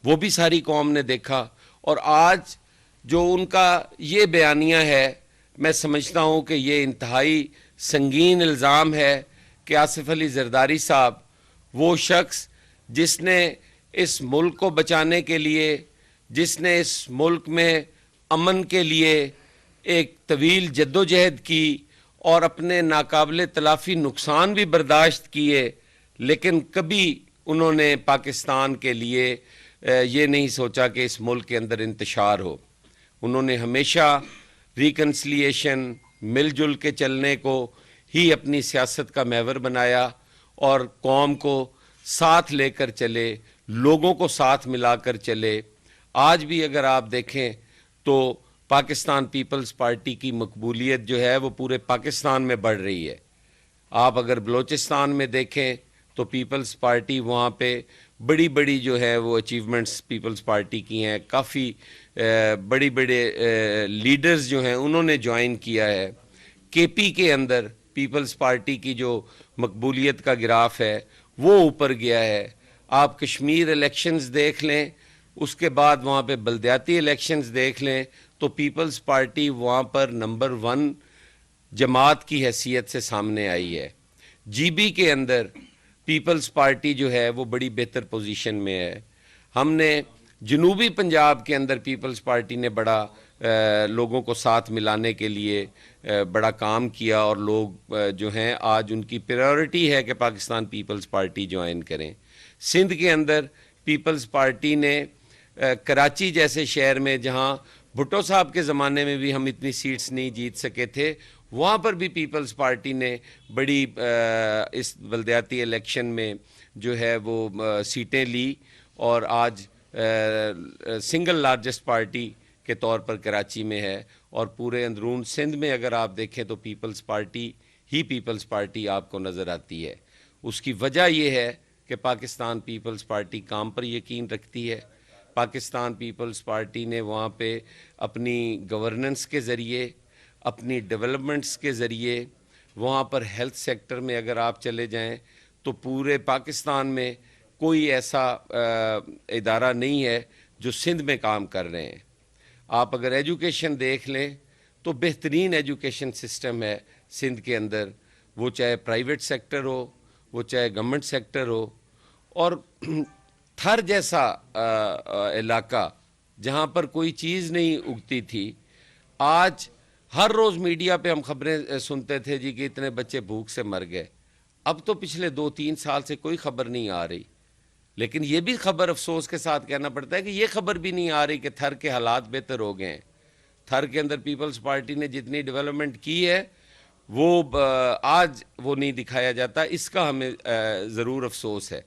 वो भी सारी कौम ने देखा। और आज जो उनका ये बयानिया है, मैं समझता हूँ कि ये इंतहाई संगीन इल्ज़ाम है कि आसिफ अली ज़रदारी साहब वो शख्स जिसने इस मुल्क को बचाने के लिए, जिसने इस मुल्क में अमन के लिए एक तवील जद्दोजहद की और अपने नाकाबिले तलाफ़ी नुकसान भी बर्दाश्त किए, लेकिन कभी उन्होंने पाकिस्तान के लिए ये नहीं सोचा कि इस मुल्क के अंदर इंतशार हो। उन्होंने हमेशा रिकन्सिलिएशन, मिलजुल के चलने को ही अपनी सियासत का महवर बनाया और कौम को साथ लेकर चले, लोगों को साथ मिलाकर चले। आज भी अगर आप देखें तो पाकिस्तान पीपल्स पार्टी की मकबूलियत जो है वो पूरे पाकिस्तान में बढ़ रही है। आप अगर बलोचिस्तान में देखें तो पीपल्स पार्टी वहाँ पे بڑی بڑی جو ہے وہ اچیومنٹس پیپلز پارٹی کی ہیں, کافی بڑی بڑے لیڈرز جو ہیں انہوں نے جوائن کیا ہے. کے پی کے اندر پیپلز پارٹی کی جو مقبولیت کا گراف ہے وہ اوپر گیا ہے. آپ کشمیر الیکشنز دیکھ لیں, اس کے بعد وہاں پہ بلدیاتی الیکشنز دیکھ لیں, تو پیپلز پارٹی وہاں پر نمبر 1 جماعت کی حیثیت سے سامنے آئی ہے. جی بی کے اندر پیپلز پارٹی جو ہے وہ بڑی بہتر پوزیشن میں ہے. ہم نے جنوبی پنجاب کے اندر پیپلز پارٹی نے بڑا لوگوں کو ساتھ ملانے کے لیے بڑا کام کیا, اور لوگ جو ہیں آج ان کی پریورٹی ہے کہ پاکستان پیپلز پارٹی جوائن کریں. سندھ کے اندر پیپلز پارٹی نے کراچی جیسے شہر میں جہاں بھٹو صاحب کے زمانے میں بھی ہم اتنی سیٹس نہیں جیت سکے تھے, وہاں پر بھی پیپلز پارٹی نے بڑی اس بلدیاتی الیکشن میں جو ہے وہ سیٹیں لی, اور آج سنگل لارجسٹ پارٹی کے طور پر کراچی میں ہے. اور پورے اندرون سندھ میں اگر آپ دیکھیں تو پیپلز پارٹی آپ کو نظر آتی ہے. اس کی وجہ یہ ہے کہ پاکستان پیپلز پارٹی کام پر یقین رکھتی ہے. پاکستان پیپلز پارٹی نے وہاں پہ اپنی گورننس کے ذریعے, اپنی ڈیولپمنٹس کے ذریعے, وہاں پر ہیلتھ سیکٹر میں اگر آپ چلے جائیں تو پورے پاکستان میں کوئی ایسا ادارہ نہیں ہے جو سندھ میں کام کر رہے ہیں. آپ اگر ایجوکیشن دیکھ لیں تو بہترین ایجوکیشن سسٹم ہے سندھ کے اندر, وہ چاہے پرائیویٹ سیکٹر ہو, وہ چاہے گورنمنٹ سیکٹر ہو. اور تھر جیسا علاقہ جہاں پر کوئی چیز نہیں اگتی تھی, آج ہر روز میڈیا پہ ہم خبریں سنتے تھے جی کہ اتنے بچے بھوک سے مر گئے. اب تو پچھلے 2-3 سال سے کوئی خبر نہیں آ رہی, لیکن یہ بھی خبر افسوس کے ساتھ کہنا پڑتا ہے کہ یہ خبر بھی نہیں آ رہی کہ تھر کے حالات بہتر ہو گئے ہیں. تھر کے اندر پیپلز پارٹی نے جتنی ڈیولپمنٹ کی ہے وہ آج وہ نہیں دکھایا جاتا. اس کا ہمیں ضرور افسوس ہے.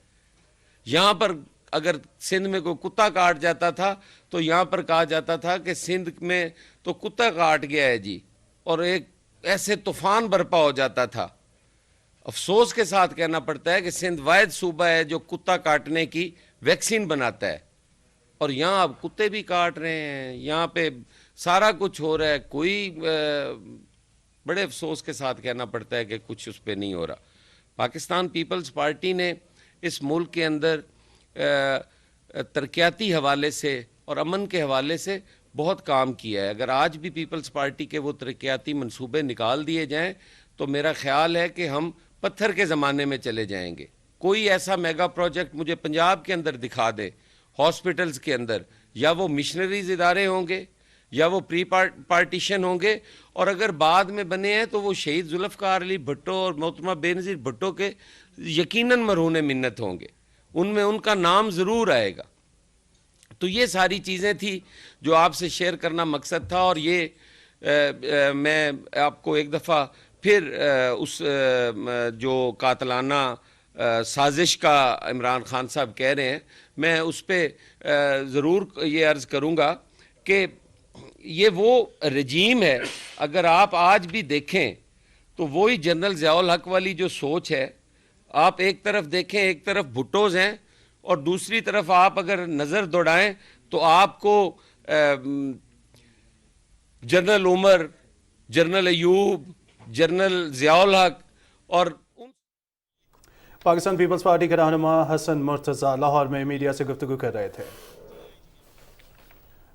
یہاں پر اگر سندھ میں کوئی کتا کاٹ جاتا تھا تو یہاں پر کہا جاتا تھا کہ سندھ میں تو کتا کاٹ گیا ہے جی, اور ایک ایسے طوفان برپا ہو جاتا تھا. افسوس کے ساتھ کہنا پڑتا ہے کہ سندھ واحد صوبہ ہے جو کتا کاٹنے کی ویکسین بناتا ہے, اور یہاں اب کتے بھی کاٹ رہے ہیں, یہاں پہ سارا کچھ ہو رہا ہے. کوئی بڑے افسوس کے ساتھ کہنا پڑتا ہے کہ کچھ اس پہ نہیں ہو رہا. پاکستان پیپلز پارٹی نے اس ملک کے اندر ترقیاتی حوالے سے اور امن کے حوالے سے بہت کام کیا ہے. اگر آج بھی پیپلز پارٹی کے وہ ترقیاتی منصوبے نکال دیے جائیں تو میرا خیال ہے کہ ہم پتھر کے زمانے میں چلے جائیں گے. کوئی ایسا میگا پروجیکٹ مجھے پنجاب کے اندر دکھا دے, ہاسپٹلز کے اندر, یا وہ مشنریز ادارے ہوں گے یا وہ پری پارٹیشن ہوں گے, اور اگر بعد میں بنے ہیں تو وہ شہید ذوالفقار علی بھٹو اور محترمہ بے نظیر بھٹو کے یقیناً مرہون منت ہوں گے, ان میں ان کا نام ضرور آئے گا. تو یہ ساری چیزیں تھی جو آپ سے شیئر کرنا مقصد تھا. اور یہ میں آپ کو ایک دفعہ پھر اس جو قاتلانہ سازش کا عمران خان صاحب کہہ رہے ہیں, میں اس پہ ضرور یہ عرض کروں گا کہ یہ وہ رجیم ہے. اگر آپ آج بھی دیکھیں تو وہی جنرل ضیاء الحق والی جو سوچ ہے, آپ ایک طرف دیکھیں, ایک طرف بھٹوز ہیں اور دوسری طرف آپ اگر نظر دوڑائیں تو آپ کو جنرل عمر, جنرل ایوب, جنرل ضیاء الحق اور پاکستان پیپلز پارٹی کے رہنما حسن مرتضیٰ لاہور میں میڈیا سے گفتگو کر رہے تھے.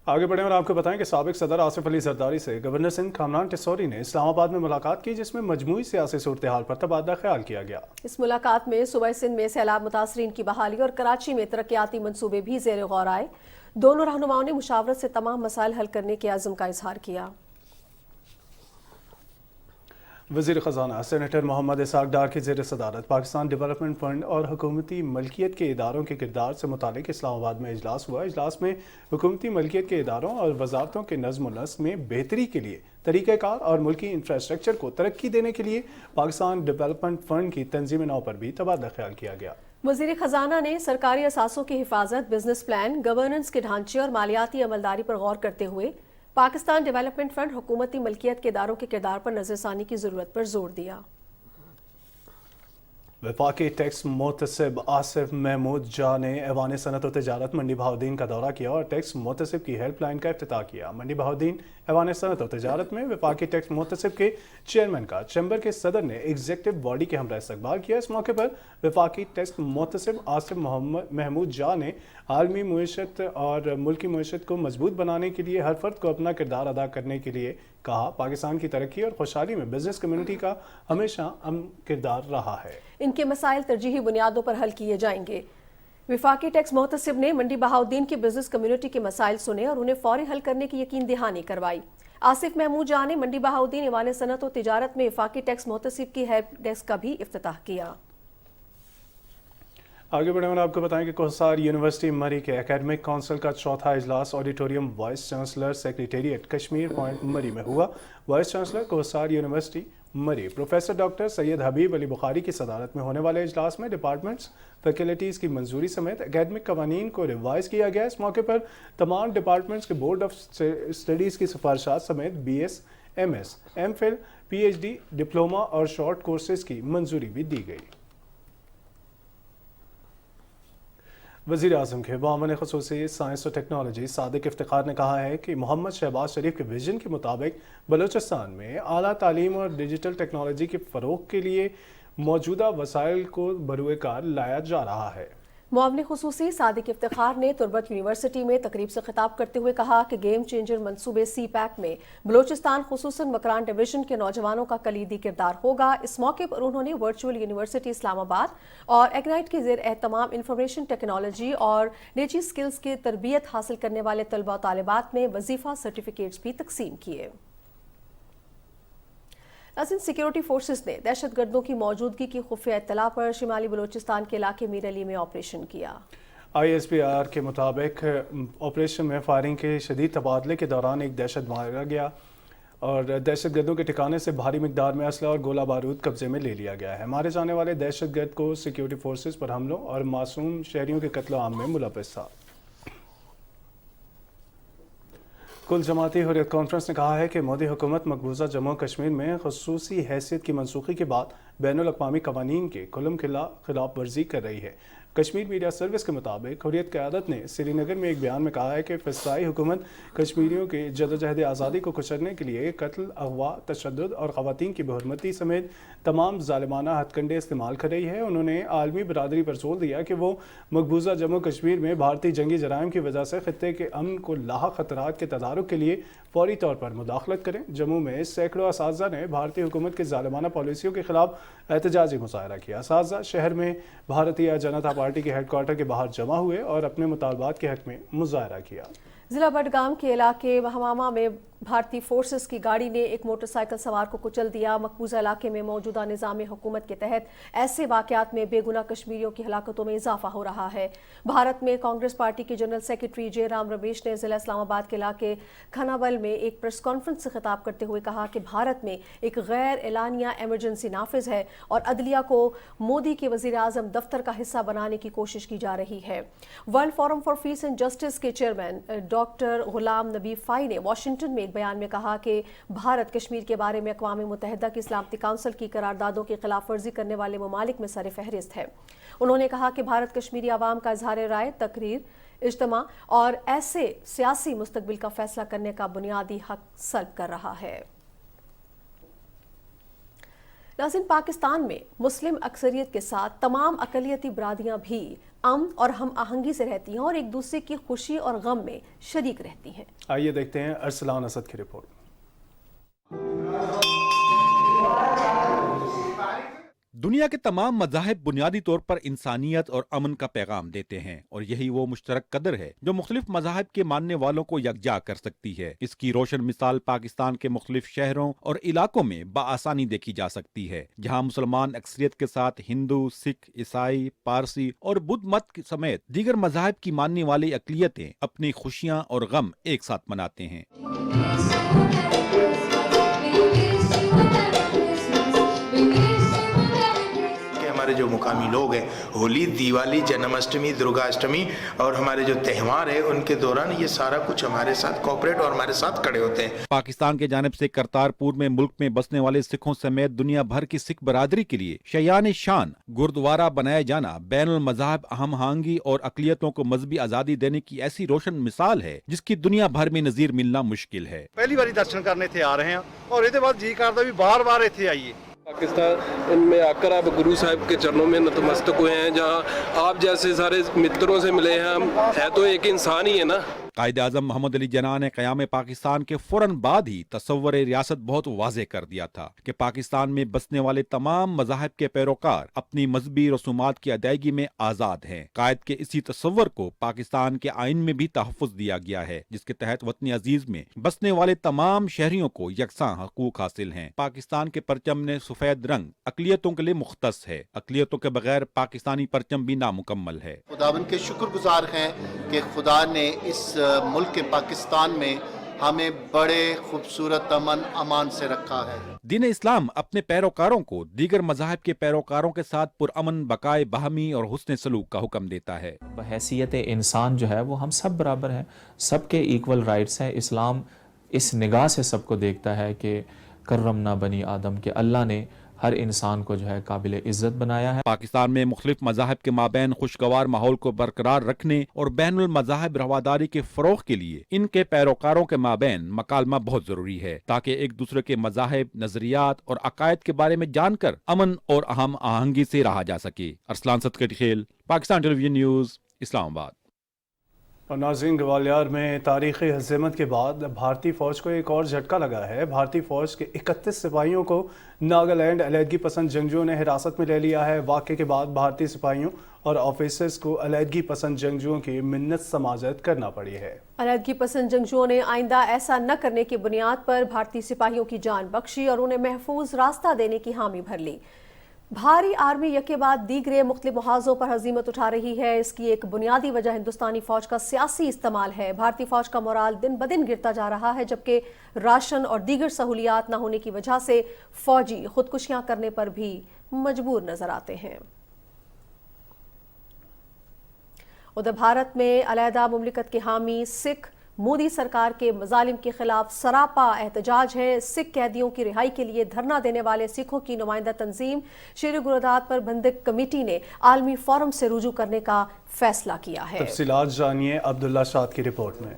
آگے بڑھیں اور آپ کو بتائیں کہ سابق صدر آصف علی زرداری سے گورنر سندھ کامران ٹیسوری نے اسلام آباد میں ملاقات کی, جس میں مجموعی سیاسی صورتحال پر تبادلہ خیال کیا گیا. اس ملاقات میں صوبہ سندھ میں سیلاب متاثرین کی بحالی اور کراچی میں ترقیاتی منصوبے بھی زیر غور آئے. دونوں رہنماؤں نے مشاورت سے تمام مسائل حل کرنے کے عزم کا اظہار کیا. وزیر خزانہ سینیٹر محمد اسحاق ڈار کی زیر صدارت پاکستان ڈیولپمنٹ فنڈ اور حکومتی ملکیت کے اداروں کے کردار سے متعلق اسلام آباد میں اجلاس ہوا. اجلاس میں حکومتی ملکیت کے اداروں اور وزارتوں کے نظم و نسق میں بہتری کے لیے طریقہ کار اور ملکی انفراسٹرکچر کو ترقی دینے کے لیے پاکستان ڈیولپمنٹ فنڈ کی تنظیم نو پر بھی تبادلہ خیال کیا گیا. وزیر خزانہ نے سرکاری اثاثوں کی حفاظت, بزنس پلان, گورننس کے ڈھانچے اور مالیاتی عملداری پر غور کرتے ہوئے پاکستان ڈیولپمنٹ فنڈ حکومتی ملکیت کے اداروں کے کردار پر نظر ثانی کی ضرورت پر زور دیا. वफाकी टैक्स मोतसिब आसिफ महमूद जा ने ऐवान सनत व तजारत मंडी बहाउद्दीन का दौरा किया और टैक्स मोतसिब की हेल्पलाइन का इफ्तिताह किया। मंडी बहाउद्दीन ऐवान सनत व तजारत में वफाकी टैक्स मोतसिब के चेयरमैन का चैम्बर के सदर ने एग्जीक्यूटिव बॉडी के हमरा इस्तकबाल किया। इस मौके पर वफाकी टैक्स मोतसिब आसिफ महमूद जा ने आलमी मुईशत और मुल्की मुईशत को मजबूत बनाने के लिए हर फर्द को अपना किरदार अदा करने के लिए कहा। पाकिस्तान की तरक्की और खुशहाली में बिजनेस कम्युनिटी का हमेशा अहम किरदार रहा है। इनके मसाइल तरजीही बुनियादों पर हल किए जाएंगे। वफाकी टैक्स मोहतसिब ने मंडी बहाउद्दीन की बिजनेस कम्युनिटी के मसाइल सुने और उन्हें फौरी हल करने की यकीन दहानी करवाई। आसिफ महमूद जा ने मंडी बहाउद्दीन ऐवान सनत व तिजारत में वफाकी टैक्स मोहतसिब की हेल्प डेस्क का भी इफ्तिताह किया। आगे बढ़े और आपको बताएं कि कोहसार यूनिवर्सिटी मरी के एकेडमिक काउंसिल का चौथा इजलास auditorium vice chancellor secretariat Kashmir point मरी में हुआ। वाइस चांसलर कोहसार यूनिवर्सिटी मरी प्रोफेसर डॉक्टर सैयद हबीब अली बुखारी की सदारत में होने वाले इजलास में डिपार्टमेंट्स फैकल्टीज़ की मंजूरी समेत एकेडमिक कवानीन को रिवाइज किया गया। इस मौके पर तमाम डिपार्टमेंट्स के बोर्ड ऑफ स्टडीज़ की सिफारिशात समेत BS, MS, MPhil, PhD, diploma और शॉर्ट कोर्सेज की मंजूरी भी दी गई। वज़ीर आज़म के बामन ख़ुसूसी साइंस और टेक्नोलॉजी सादिक इफ्तिखार ने कहा है कि मोहम्मद शहबाज शरीफ के विजन के मुताबिक बलूचिस्तान में आला तालीम और डिजिटल टेक्नोलॉजी के फ़रोग़ के लिए मौजूदा वसाइल को बरूए कार लाया जा रहा है। मुआवने खुसूसी सादिक इफ्तिखार ने तुर्बत यूनिवर्सिटी में तकरीब से खिताब करते हुए कहा कि गेम चेंजर मंसूबे CPAC में बलूचिस्तान खुसूसन मकरान डिवीजन के नौजवानों का कलीदी किरदार होगा। इस मौके पर उन्होंने वर्चुअल यूनिवर्सिटी इस्लामाबाद और इग्नाइट के ज़ेर एहतमाम इंफॉर्मेशन टेक्नोलॉजी और निजी स्किल्स की तरबियत हासिल करने वाले तलबा और तालिबात में वजीफा सर्टिफिकेट्स भी तकसीम किए। नाज़रीन, सिक्योरिटी फोर्सेस ने दहशतगर्दों की मौजूदगी की खुफिया इत्तला पर शिमाली बलूचिस्तान के इलाके मीर अली में ऑपरेशन किया। ISPR के मुताबिक ऑपरेशन में फायरिंग के शदीद तबादले के दौरान एक दहशत मारा गया और दहशतगर्दों के ठिकाने से भारी मिकदार में असला और गोला बारूद कब्जे में ले लिया गया है। मारे जाने वाले दहशतगर्द को सिक्योरिटी फोर्सेस पर हमलों और मासूम शहरियों के कत्ल आम में मुलव्वस था। कुल जमाती हुर्रियत कॉन्फ्रेंस ने कहा है कि मोदी हुकूमत मकबूजा जम्मू कश्मीर में खसूसी हैसियत की मनसूखी के बाद बैनुल अक़वामी कवानीन के खुल्लम खिलाफ वर्जी कर रही है। कश्मीर मीडिया सर्विस के मुताबिक हुर्रियत क़यादत ने श्रीनगर में एक बयान में कहा है कि फ़िज़ाई हुकूमत कश्मीरियों के जदोजहद आज़ादी को कुचलने के लिए कत्ल, अगवा, तशद्दुद और ख़वातीन की बेहुरमती समेत तमाम ज़ालिमाना हथकंडे इस्तेमाल कर रही है। उन्होंने आलमी बरादरी पर जोर दिया कि वो मकबूजा जम्मू कश्मीर में भारतीय जंगी जराइम की वजह से खित्ते के अमन को लाहक ख़तरात के तदारुक के लिए फौरी तौर पर मुदाखलत करें। जम्मू में सैकड़ों असातिज़ा ने भारतीय हुकूमत की ज़ालिमाना पॉलिसियों के खिलाफ एहतजाजी मुजाहरा किया। असातिज़ा शहर में भारतीय जनता पार्टी के हेडक्वार्टर के बाहर जमा हुए और अपने मुतालबात के हक में मुजाहरा किया। जिला बडगाम के इलाके महमामा में भारतीय फोर्सेस की गाड़ी ने एक मोटरसाइकिल सवार को कुचल दिया। मकबूजा इलाके में मौजूदा निज़ाम हुकूमत के तहत ऐसे वाक़यात में बेगुनाह कश्मीरियों की हलाकतों में इजाफा हो रहा है। भारत में कांग्रेस पार्टी के जनरल सेक्रेटरी जयराम रमेश ने जिला इस्लामाबाद के इलाके खनाबल में एक प्रेस कॉन्फ्रेंस से खिताब करते हुए कहा कि भारत में एक गैर एलानिया एमरजेंसी नाफिज है और अदलिया को मोदी के वज़ीर आज़म दफ्तर का हिस्सा बनाने की कोशिश की जा रही है। World forum for piece and justice के chairman doctor Ghulam Nabi phi ने वाशिंगटन में एक बयान में कहा कि भारत कश्मीर के बारे में अक़वाम मुत्तहिदा की सलामती काउंसिल की करारदादों की खिलाफ वर्जी करने वाले ममालिक में सर फहरिस्त है। उन्होंने कहा कि भारत कश्मीरी आवाम का इजहार राय, तकरीर, इज्तिमा और ऐसे सियासी मुस्तकबिल का फैसला करने का बुनियादी हक सल्ब कर रहा है। नाज़रीन, पाकिस्तान में मुस्लिम अक्सरियत के साथ तमाम अक़लियती बरादरियां भी अमन और हम आहंगी से रहती हैं और एक दूसरे की खुशी और गम में शरीक रहती हैं। आइए देखते हैं अरसलान असद की रिपोर्ट। दुनिया के तमाम मज़ाहिब बुनियादी तौर पर इंसानियत और अमन का पैगाम देते हैं और यही वो मुश्तरक कदर है जो मुख्तलिफ मज़ाहिब के मानने वालों को यकजा कर सकती है। इसकी रोशन मिसाल पाकिस्तान के मुख्तलिफ शहरों और इलाकों में बआसानी देखी जा सकती है, जहाँ मुसलमान अक्सरियत के साथ हिंदू, सिख, ईसाई, पारसी और बुद्ध मत समेत दीगर मज़ाहिब की मानने वाली अक़लियतें अपनी खुशियाँ और गम एक साथ मनाते हैं। हमारे जो मुकामी लोग हैं होली, दिवाली, जन्माष्टमी, दुर्गाष्टमी और हमारे जो त्यौहार है उनके दौरान ये सारा कुछ हमारे साथ कोऑपरेट और हमारे साथ खड़े होते हैं। पाकिस्तान के जानिब से करतारपुर में मुल्क में बसने वाले सिखों समेत दुनिया भर की सिख बरादरी के लिए शयान शान गुरुद्वारा बनाया जाना बैनुल मज़ाहब हम आहंगी और अक़लियतों को मजहबी आज़ादी देने की ऐसी रोशन मिसाल है जिसकी दुनिया भर में नज़ीर मिलना मुश्किल है। पहली बार दर्शन करने इत्थे आ रहे हैं और इसके बाद जी करता भी बार-बार इत्थे आइए। पाकिस्तान में आकर आप गुरु साहिब के चरणों में नतमस्तक हुए हैं, जहां आप जैसे सारे मित्रों से मिले हैं। हम है तो एक इंसान ही है ना। कायद आज़म मोहम्मद अली जिन्ना ने क़याम पाकिस्तान के फौरन बाद ही तस्वुर रियासत बहुत वाज़े कर दिया था कि पाकिस्तान में बसने वाले तमाम मज़ाहब के पैरोकार अपनी मजहबी रसूमात की अदायगी में आज़ाद हैं। कायद के इसी तस्वुर को पाकिस्तान के आइन में भी तहफ़्फ़ुज़ दिया गया है, जिसके तहत वतन अजीज में बसने वाले तमाम शहरियों को यकसां हकूक हासिल हैं। पाकिस्तान के परचम ने सफ़ेद रंग अक़लियतों के लिए मुख्तस है। अक़लियतों के बगैर पाकिस्तानी परचम भी नामुकम्मल है। खुदावंद के शुक्रगुजार हैं कि खुदा ने इस मुल्क के पाकिस्तान में हमें बड़े खूबसूरत अमन अमान से रखा है। दीन इस्लाम अपने पैरोकारों को दीगर मज़ाहब के पैरोकारों के साथ पुरअमन, बकाए बाहमी और हुस्न सलूक का हुक्म देता है। हैसियत इंसान जो है वो हम सब बराबर हैं, सबके इक्वल राइट्स हैं। इस्लाम इस निगाह से सबको देखता है कि करमना बनी आदम के अल्लाह ने हर इंसान को जो है काबिल इज्जत बनाया है। पाकिस्तान में मुख्तलिफ मज़ाहब के माबैन खुशगवार माहौल को बरकरार रखने और बैनुल मज़ाहब रवादारी के फ़रोग़ के लिए इनके पैरोकारों के माबैन मकालमा बहुत ज़रूरी है, ताकि एक दूसरे के मज़ाहब, नज़रियात और अकायद के बारे में जानकर अमन और हम आहंगी से रहा जा सके। अरसलान सदकत खेल, पाकिस्तान टेलीविजन न्यूज़, इस्लामाबाद। और नाज़रीन, ग्वालियर में तारीख़ी हज़ीमत के बाद भारतीय फ़ौज को एक और झटका लगा है। भारतीय फ़ौज के 31 सिपाहियों को नागालैंड अलहदगी पसंद जंगजुओं ने हिरासत में ले लिया है। वाक़े के बाद भारतीय सिपाहियों और ऑफिसर्स को अलहदगी पसंद जंगजुओं की मिन्नत समाजत करना पड़ी है। अलहदगी पसंद जंगजुओं ने आइंदा ऐसा न करने की बुनियाद पर भारतीय सिपाहियों की जान बख्शी और उन्हें महफूज रास्ता देने की हामी भर ली। भारी आर्मी यके बाद दीगरे मुख्तलिफ मुहाज़ों पर हज़ीमत उठा रही है। इसकी एक बुनियादी वजह हिंदुस्तानी फ़ौज का सियासी इस्तेमाल है। भारतीय फ़ौज का मोराल दिन ब दिन गिरता जा रहा है, जबकि राशन और दीगर सहूलियात न होने की वजह से फ़ौजी खुदकुशियाँ करने पर भी मजबूर नजर आते हैं। उधर भारत में अलहदा मुमलिकत के हामी सिख मोदी सरकार के मजालिम के खिलाफ सरापा एहतजाज है। सिख कैदियों की रिहाई के लिए धरना देने वाले सिखों की नुमाइंदा तंजीम शेर गुरुदात प्रबंधक कमेटी ने आलमी फोरम से रुजू करने का फैसला किया है। तफसीलात जानिए अब्दुल्ला शाद की रिपोर्ट में।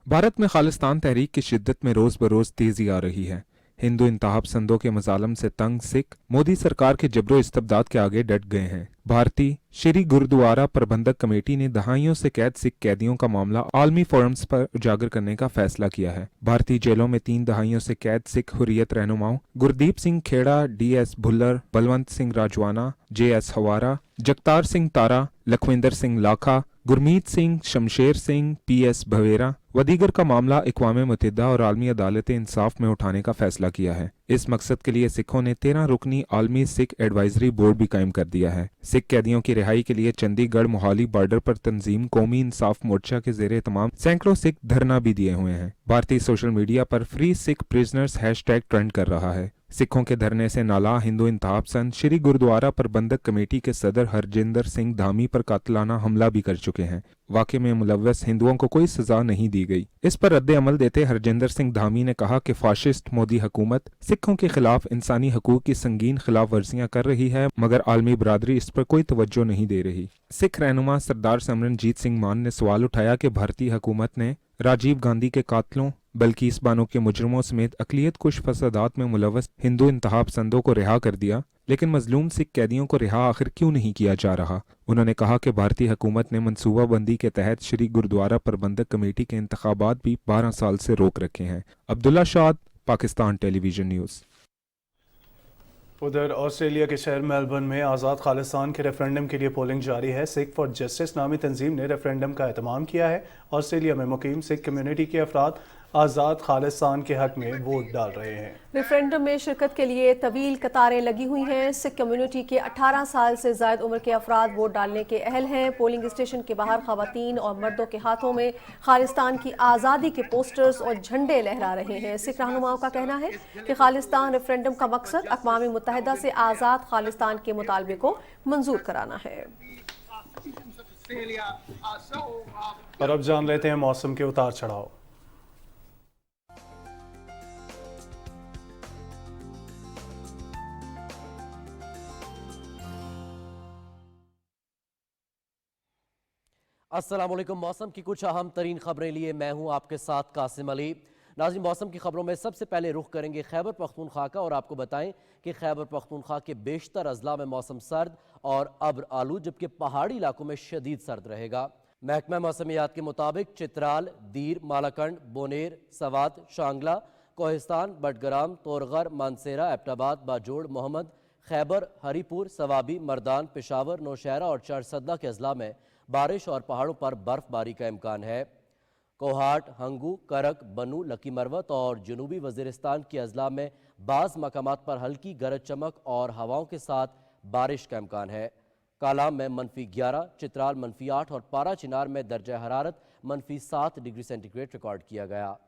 भारत में खालिस्तान तहरीक की शिद्दत में रोज बरोज तेजी आ रही है। हिंदू इंतहा पसंदों के मजालम से तंग सिख मोदी सरकार के जबरो इस्तबदाद के आगे डट गए हैं। भारतीय श्री गुरुद्वारा प्रबंधक कमेटी ने दहाइयों से कैद सिख कैदियों का मामला आलमी फोरम्स पर उजागर करने का फैसला किया है। भारतीय जेलों में 3 दहाइयों से कैद सिख हुर्रियत रहनुमाओं गुरदीप सिंह खेड़ा, DS भुल्लर, बलवंत सिंह राजवाना, JS हवारा, जगतार सिंह तारा, लखविंदर सिंह लाखा, गुरमीत सिंह, शमशेर सिंह, PS भवेरा व दीगर का मामला अक़वाम मुत्तहिदा और आलमी अदालत इंसाफ में उठाने का फैसला किया है। इस मकसद के लिए सिखों ने 13 रुकनी आलमी सिख एडवाइजरी बोर्ड भी कायम कर दिया है। सिख कैदियों की रिहाई के लिए चंडीगढ़ मोहाली बॉर्डर पर तंजीम कौमी इंसाफ मोर्चा के ज़ेरे तमाम सैकड़ों सिख धरना भी दिए हुए हैं। भारतीय सोशल मीडिया पर free Sikh prisoners hashtag trend कर रहा है। सिखों के धरने से नाला हिंदू इंतहा पसंद श्री गुरुद्वारा प्रबंधक कमेटी के सदर हरजिंदर सिंह धामी पर कातिलाना हमला भी कर चुके हैं। वाक़े में मुलव्वस हिंदुओं को कोई सजा नहीं दी गई। इस पर रद्द अमल देते हरजिंदर सिंह धामी ने कहा कि फाशिस्ट मोदी हुकूमत सिखों के खिलाफ इंसानी हकूक की संगीन खिलाफ वर्जियां कर रही है, मगर आलमी बरादरी इस पर कोई तवज्जो नहीं दे रही। सिख रहनुमा सरदार सिमरनजीत सिंह मान ने सवाल उठाया कि भारतीय हुकूमत ने राजीव गांधी के कातलों बल्कि इस बानों के मुजरमों समेत अकलियत कुछ फसादात में मुलव्वस हिंदू इंतहा पसंदों को रिहा कर दिया, लेकिन मजलूम सिख कैदियों को रिहा आखिर क्यों नहीं किया जा रहा। उन्होंने कहा कि भारतीय हुकूमत ने मनसूबाबंदी के तहत श्री गुरुद्वारा प्रबंधक कमेटी के इंतखाबात भी 12 साल से रोक रखे हैं। अब्दुल्ला शाद, पाकिस्तान टेलीविजन न्यूज़। उधर ऑस्ट्रेलिया के शहर मेलबर्न में आज़ाद खालिस्तान के रेफरेंडम के लिए पोलिंग जारी है। सिख फॉर जस्टिस नामी तंजीम ने रेफरेंडम का एहतमाम किया है। ऑस्ट्रेलिया में मुकीम सिख कम्यूनिटी के अफराद आज़ाद खालिस्तान के हक में वोट डाल रहे हैं। रेफरेंडम में शिरकत के लिए तवील कतारें लगी हुई हैं। सिख कम्युनिटी के 18 साल से ज़ायद उम्र के अफराद वोट डालने के अहल हैं। पोलिंग स्टेशन के बाहर ख़वातीन और मर्दों के हाथों में खालिस्तान की आज़ादी के पोस्टर्स और झंडे लहरा रहे हैं। सिख रहनुमाओं का कहना है कि खालिस्तान रेफरेंडम का मकसद अक़वाम मुत्तहिदा से आज़ाद खालिस्तान के मुतालबे को मंजूर कराना है। और अब जान लेते हैं मौसम के उतार चढ़ाव। अस्सलाम वालेकुम। मौसम की कुछ अहम तरीन खबरें लिए मैं हूं आपके साथ कासिम अली। नाज़रीन, मौसम की खबरों में सबसे पहले रुख करेंगे खैबर पख्तूनख्वा का और आपको बताएं कि खैबर पख्तूनख्वा के बेशतर अजला में मौसम सर्द और अब्र आलू, जबकि पहाड़ी इलाकों में शदीद सर्द रहेगा। महकमा मौसमियात के मुताबिक चित्राल, दीर, मालाकंड, बोनेर, सवात, शांगला, कोहिस्तान, बटग्राम, तोरगर, मानसेरा, एबटाबाद, बाजोड़, मोहम्मद, खैबर, हरीपुर, सवाबी, मर्दान, पेशावर, नौशहरा और चारसद्दा के अजला में बारिश और पहाड़ों पर बर्फबारी का इम्कान है। कोहाट, हंगू, करक, बनू, लकी मरवत और जनूबी वजीरिस्तान के अजला में बाज़ मकामात पर हल्की गरज चमक और हवाओं के साथ बारिश का इम्कान है। कालाम में -11, चित्राल -8 और पारा चिनार में दर्जा हरारत -7 डिग्री सेंटीग्रेड रिकॉर्ड किया गया।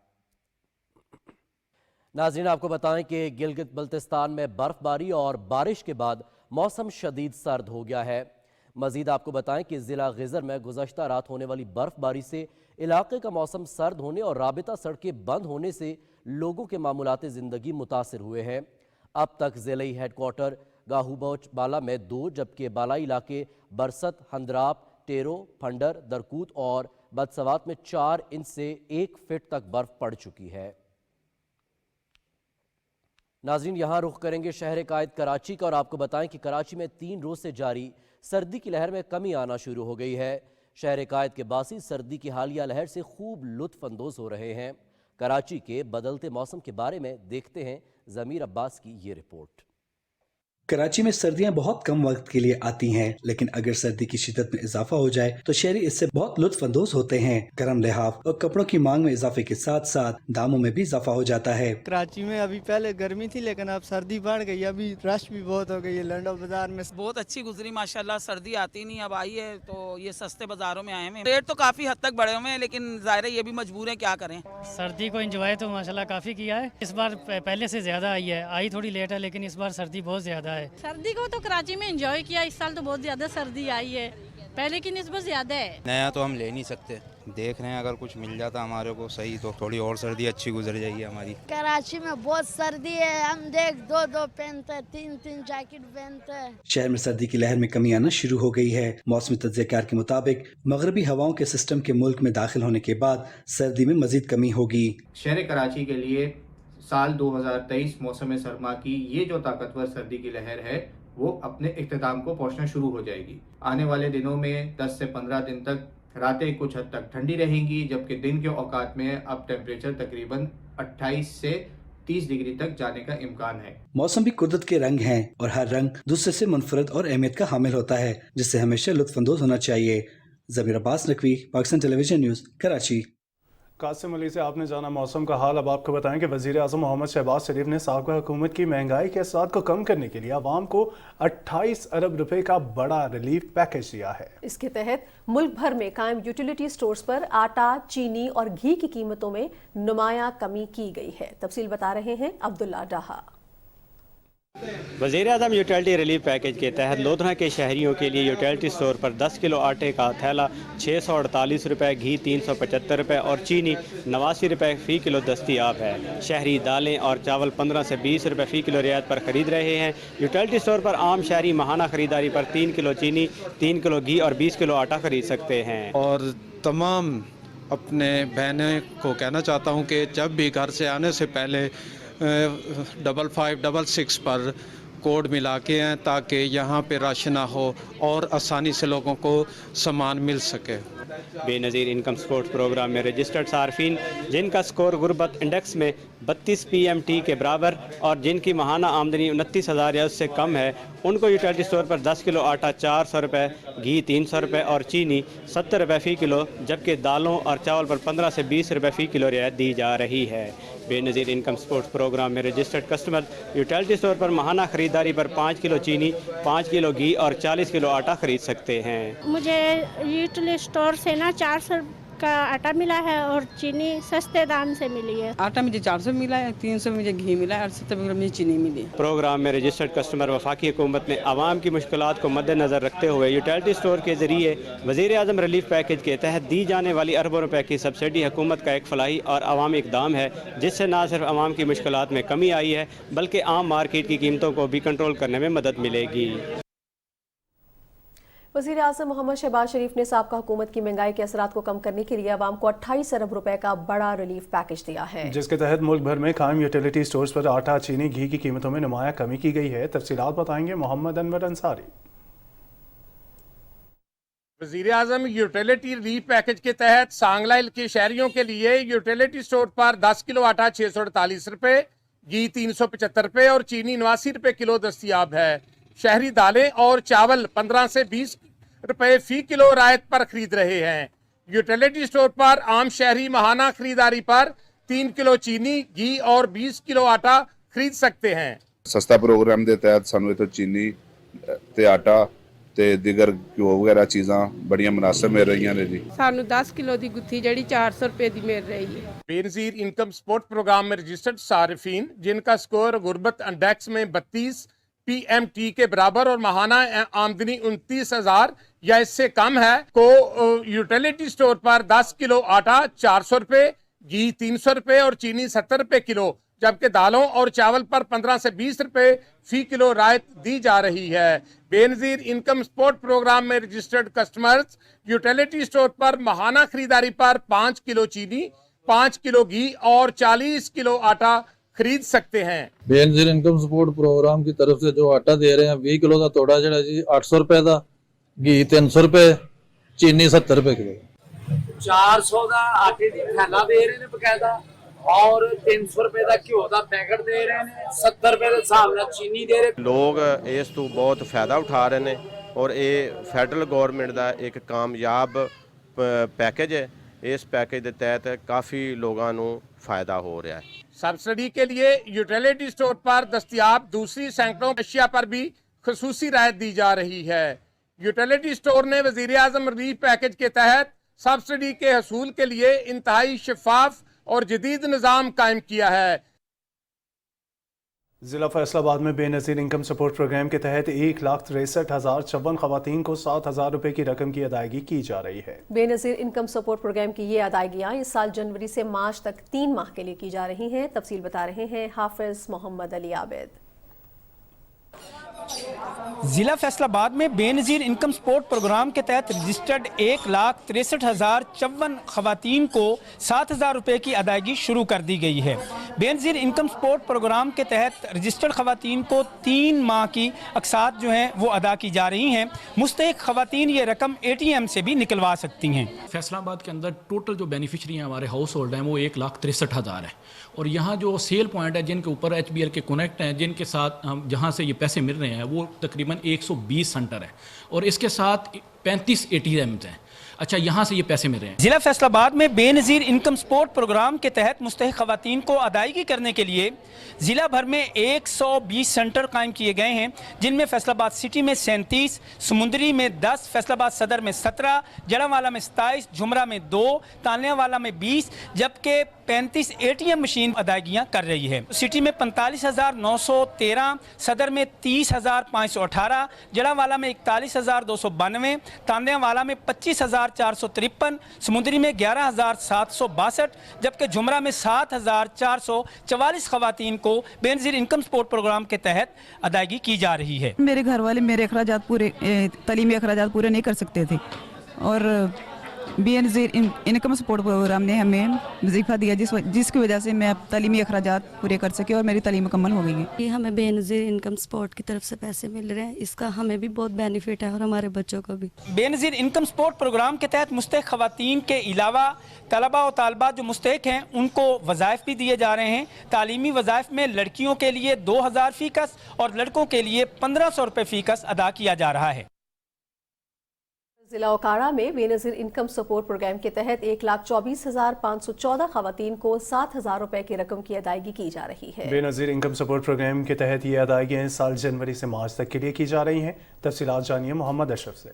नाज़रीन, आपको बताएं कि गिलगित बल्तिस्तान में बर्फबारी और बारिश के बाद मौसम शदीद सर्द हो गया है। मजीद आपको बताएं कि ज़िला गिज़र में गुज़श्ता रात होने वाली बर्फबारी से इलाके का मौसम सर्द होने और राबिता सड़कें बंद होने से लोगों के मामूलात ज़िंदगी मुतासिर हुए हैं। अब तक ज़िले हेडक्वार्टर गाहूबोच बाला में 2, जबकि बालाई इलाके बरसत, हंदराप, टेरो, फंडर, दरकूत और बदसवात में 4 इंच से 1 फीट तक बर्फ पड़ चुकी है। नाज़रीन, यहाँ रुख करेंगे शहर कायद कराची का और आपको बताएं कि कराची में 3 रोज़ से जारी सर्दी की लहर में कमी आना शुरू हो गई है। शहर कायद के बासी सर्दी की हालिया लहर से खूब लुत्फ अंदोज हो रहे हैं। कराची के बदलते मौसम के बारे में देखते हैं ज़मीर अब्बास की ये रिपोर्ट। कराची में सर्दियां बहुत कम वक्त के लिए आती हैं, लेकिन अगर सर्दी की शिद्दत में इजाफा हो जाए तो शहरी इससे बहुत लुत्फ अंदोज होते हैं। गर्म लिहाफ और कपड़ों की मांग में इजाफे के साथ साथ दामों में भी इजाफा हो जाता है। कराची में अभी पहले गर्मी थी, लेकिन अब सर्दी बढ़ गई, अभी रश भी बहुत हो गई है। लंडो बाजार में बहुत अच्छी गुजरी माशाल्लाह। सर्दी आती नहीं, अब आई है तो ये सस्ते बाजारों में आए हैं। रेट तो काफी हद तक बढ़े हुए हैं, लेकिन जाहिर है ये भी मजबूर है, क्या करें। सर्दी को एंजॉय तो माशाल्लाह काफी किया है। इस बार पहले से ज्यादा आई है, आई थोड़ी लेट है, लेकिन इस बार सर्दी बहुत ज्यादा है। सर्दी को तो कराची में एंजॉय किया, इस साल तो बहुत ज्यादा सर्दी आई है, पहले की निस्बत ज्यादा है। नया तो हम ले नहीं सकते, देख रहे हैं अगर कुछ मिल जाता हमारे को सही तो थोड़ी और सर्दी अच्छी गुजर जाएगी हमारी। कराची में बहुत सर्दी है, हम देख 2-2 पहनते, 3-3 जैकेट पहनते। शहर में सर्दी की लहर में कमी आना शुरू हो गई है। मौसमी तज्ज़ियाकार के मुताबिक मगरबी हवाओं के सिस्टम के मुल्क में दाखिल होने के बाद सर्दी में मजीद कमी होगी। शहर कराची के लिए साल 2023 मौसम सरमा की ये जो ताकतवर सर्दी की लहर है वो अपने इख्तिताम को पहुंचना शुरू हो जाएगी। आने वाले दिनों में 10 से 15 दिन तक रातें कुछ हद तक ठंडी रहेंगी, जबकि दिन के औकात में अब टेम्परेचर तकरीबन 28 से 30 डिग्री तक जाने का इम्कान है। मौसम भी कुदरत के रंग हैं और हर रंग दूसरे से मुनफरद और अहमियत का हामिल होता है, जिससे हमेशा लुत्फानंदोज होना चाहिए। ज़मीर अब्बास नकवी, पाकिस्तान टेलीविजन न्यूज़, कराची। कासिम अली से आपने जाना मौसम का हाल। अब आपको बताएं कि वज़ीर आज़म मोहम्मद शहबाज शरीफ ने साबिक़ा हुकूमत की महंगाई के असरात को कम करने के लिए आवाम को 28 अरब रुपए का बड़ा रिलीफ पैकेज दिया है। इसके तहत मुल्क भर में कायम यूटिलिटी स्टोर्स पर आटा, चीनी और घी की कीमतों में नुमायां कमी की गई है। तफसील बता रहे हैं अब्दुल्ला डाहा। वज़ीर आज़म यूटिलिटी रिलीफ पैकेज के तहत लोधरा के शहरियों के लिए यूटिलिटी स्टोर पर 10 किलो आटे का थैला 648 रुपये, घी 375 रुपये और चीनी 89 रुपये फ़ी किलो दस्तियाब है। शहरी दालें और चावल 15 से 20 रुपये फ़ी किलो रियायत पर ख़रीद रहे हैं। यूटिलिटी स्टोर पर आम शहरी माहाना ख़रीदारी पर 3 किलो चीनी, 3 किलो घी और 20 किलो आटा ख़रीद सकते हैं। और तमाम अपने बहनों को कहना चाहता हूँ कि जब भी घर से आने से पहले 5566 पर कोड मिला के हैं ताकि यहाँ पे रश ना हो और आसानी से लोगों को सामान मिल सके। बेनज़ीर इनकम सपोर्ट प्रोग्राम में रजिस्टर्ड सार्फिन जिनका स्कोर गुर्बत इंडेक्स में 32 PMT के बराबर और जिनकी माहाना आमदनी 29,000 या उससे कम है, उनको यूटिलिटी स्टोर पर 10 किलो आटा 400 रुपये, घी 300 रुपये और चीनी 70 रुपये फ़ी किलो, जबकि दालों और चावल पर 15 से 20 रुपये फ़ी किलो रियायत दी जा रही है। बेनज़ीर इनकम सपोर्ट प्रोग्राम में रजिस्टर्ड कस्टमर यूटिलिटी स्टोर पर माहाना ख़रीदारी पर 5 किलो चीनी, 5 किलो घी और 40 किलो आटा ख़रीद सकते हैं। मुझे यूटिलिटी स्टोर से ना 400 का आटा मिला है और चीनी सस्ते दाम से मिली है। आटा मुझे 400 मिला है, 300 मुझे घी मिला है और 70 मुझे चीनी मिली। प्रोग्राम में रजिस्टर्ड कस्टमर वफाकी हुकूमत ने आवाम की मुश्किलात को मद्देनज़र रखते हुए यूटिलिटी स्टोर के ज़रिए वज़ीर आज़म रिलीफ पैकेज के तहत दी जाने वाली अरबों रुपए की सब्सिडी हुकूमत का एक फलाही और अवामी इकदाम है, जिससे न सिर्फ आवाम की मुश्किलात में कमी आई है बल्कि आम मार्केट की कीमतों को भी कंट्रोल करने में मदद मिलेगी। वज़ीर आज़म मोहम्मद शहबाज शरीफ ने साबका हुकूमत की महंगाई के असरात को कम करने के लिए आवाम को 28 अरब रुपए का बड़ा रिलीफ पैकेज दिया है, जिसके तहत मुल्क भर में कायम यूटिलिटी स्टोर्स पर आटा, चीनी, घी की कीमतों में नुमाया कमी की गई है। तफसीलात बताएंगे मोहम्मद अनवर अंसारी। वज़ीर आज़म यूटिलिटी रिलीफ पैकेज के तहत सांगलाइल के शहरियों के लिए यूटिलिटी स्टोर पर 10 किलो आटा 648 रुपये, घी 375 रुपये और चीनी 89 रुपये किलो दस्तियाब है। शहरी दालें और चावल 15 से 20 रुपए फी किलो रायत पर खरीद रहे हैं। यूटिलिटी स्टोर पर आम शहरी माहाना खरीदारी पर 3 किलो चीनी, घी और 20 किलो आटा खरीद सकते हैं। सस्ता प्रोग्राम के तहत सानू इत्थों चीनी ते आटा ते दिगर घ्यो वगैरह चीज़ां बड़ियां मुनासिब मिल रही हैं जी। सानू 10 किलो की गुत्थी जड़ी 400 रुपए की मिल रही है। बेनज़ीर इनकम सपोर्ट प्रोग्राम में रजिस्टर्ड सारिफीन जिनका स्कोर गुर्बत इंडेक्स में 32 PMT के बराबर और माहाना आमदनी 29,000 या इससे कम है को यूटिलिटी स्टोर पर 10 किलो आटा 400 रुपये, घी 300 रुपये और चीनी 70 रुपये किलो, जबकि दालों और चावल पर 15 से 20 रुपये फी किलो रायत दी जा रही है। बेनज़ीर इनकम सपोर्ट प्रोग्राम में रजिस्टर्ड कस्टमर्स यूटिलिटी स्टोर पर माहाना खरीदारी पर 5 किलो चीनी, 5 किलो घी और 40 किलो आटा खरीद सकते हैं। बेनज़ीर इनकम सपोर्ट प्रोग्राम की तरफ से जो आटा दे रहे हैं 20 किलो का तोड़ा जड़ा जी 800 रुपए का, घी 300 रुपए, चीनी 70 रुपए किलो, 400 का आटे की थैला दे रहे हैं बकायदा और 300 रुपए का घ्यो का पैकेट दे रहे हैं, 70 रुपए के हिसाब नाल चीनी दे रहे। लोग इस तो बहुत फायदा उठा रहे हैं और ये फैडरल गवर्नमेंट का एक कामयाब पैकेज है। इस पैकेज के तहत काफ़ी लोगों को फायदा हो रहा है। सब्सिडी के लिए यूटिलिटी स्टोर पर दस्तियाब दूसरी सैकड़ों अशिया पर भी खसूसी राहत दी जा रही है। यूटिलिटी स्टोर ने वज़ीर आज़म रिलीफ पैकेज के तहत सब्सिडी के हसूल के लिए इंतहाई शफाफ और जदीद निज़ाम कायम किया है। जिला फैसलाबाद में बेनज़ीर इनकम सपोर्ट प्रोग्राम के तहत 1,63,054 खवातीन को 7,000 रुपए की रकम की अदायगी की जा रही है। बेनज़ीर इनकम सपोर्ट प्रोग्राम की ये अदायगियाँ इस साल जनवरी से मार्च तक 3 माह के लिए की जा रही हैं। तफसील बता रहे हैं हाफिज मोहम्मद अली आबिद। जिला फैसलाबाद में बेनज़ीर इनकम सपोर्ट प्रोग्राम के तहत रजिस्टर्ड 1,63,054 खवातीन को 7,000 रुपये की अदायगी शुरू कर दी गई है। बेनज़ीर इनकम सपोर्ट प्रोग्राम के तहत रजिस्टर्ड खवातीन को 3 माह की अक़सात जो हैं वो अदा की जा रही हैं। मुस्तहिक़ खवातीन ये रकम ATM से भी निकलवा सकती हैं। फैसलाबाद के अंदर टोटल जो बेनिफिशरी हैं हमारे हाउस होल्ड हैं वो 1,63,000 है और यहाँ जो सेल पॉइंट है जिनके ऊपर HBL के कनेक्ट हैं जिनके साथ हम जहाँ से ये पैसे मिल रहे हैं वो तकरीबन 120 सेंटर है और इसके साथ 35 ATMs हैं। अच्छा, यहाँ से ये पैसे मिल रहे हैं। जिला फैसलाबाद में बेनज़ीर इनकम सपोर्ट प्रोग्राम के तहत मुस्तहिक़ खवातीन को अदायगी करने के लिए जिला भर में 120 सेंटर कायम किए गए हैं, जिनमें फैसलाबाद सिटी में 37, समुंदरी में 10, फैसलाबाद सदर में 17, जड़ावाला में 27, झुमरा में 2, तालियावाला में 20, जबकि 35 ATM मशीन अदायगियाँ कर रही है। सिटी में 45,913, सदर में 30,518, जड़ावाला में 41,292, तालियावाला में 25,453, समुंदरी में 11,762, जबकि झुमरा में 7,444 खवातीन को बेनज़ीर इनकम सपोर्ट प्रोग्राम के तहत अदायगी की जा रही है। मेरे घर वाले मेरे अखराजात पूरे तालीमी अखराजात पूरे नहीं कर सकते थे और बेनज़ीर इनकम सपोर्ट प्रोग्राम ने हमें वजीफ़ा दिया जिसकी वजह से मैं अब तालीमी अखराजात पूरे कर सके और मेरी तालीम मुकम्मल हो गई है। ये हमें बेनज़ीर इनकम सपोर्ट की तरफ से पैसे मिल रहे हैं, इसका हमें भी बहुत बेनिफिट है और हमारे बच्चों को भी। बेनज़ीर इनकम सपोर्ट प्रोग्राम के तहत मुस्तहिक़ ख़वातीन के अलावा तलबा और तालबात जो मुस्तहिक़ हैं उनको वज़ाइफ भी दिए जा रहे हैं। तालीमी वज़ाइफ में लड़कियों के लिए 2000 फ़ीकस और लड़कों के लिए 1500 रुपये फ़ीकस अदा किया जा रहा है। जिला ओकाड़ा में बेनज़ीर इनकम सपोर्ट प्रोग्राम के तहत 1,24,514 ख़वातीन को 7,000 रुपए की रकम की अदायगी की जा रही है। बेनज़ीर इनकम सपोर्ट प्रोग्राम के तहत ये अदायगियाँ इस साल जनवरी से मार्च तक के लिए की जा रही हैं। तफसीलात जानिए मोहम्मद अशरफ से।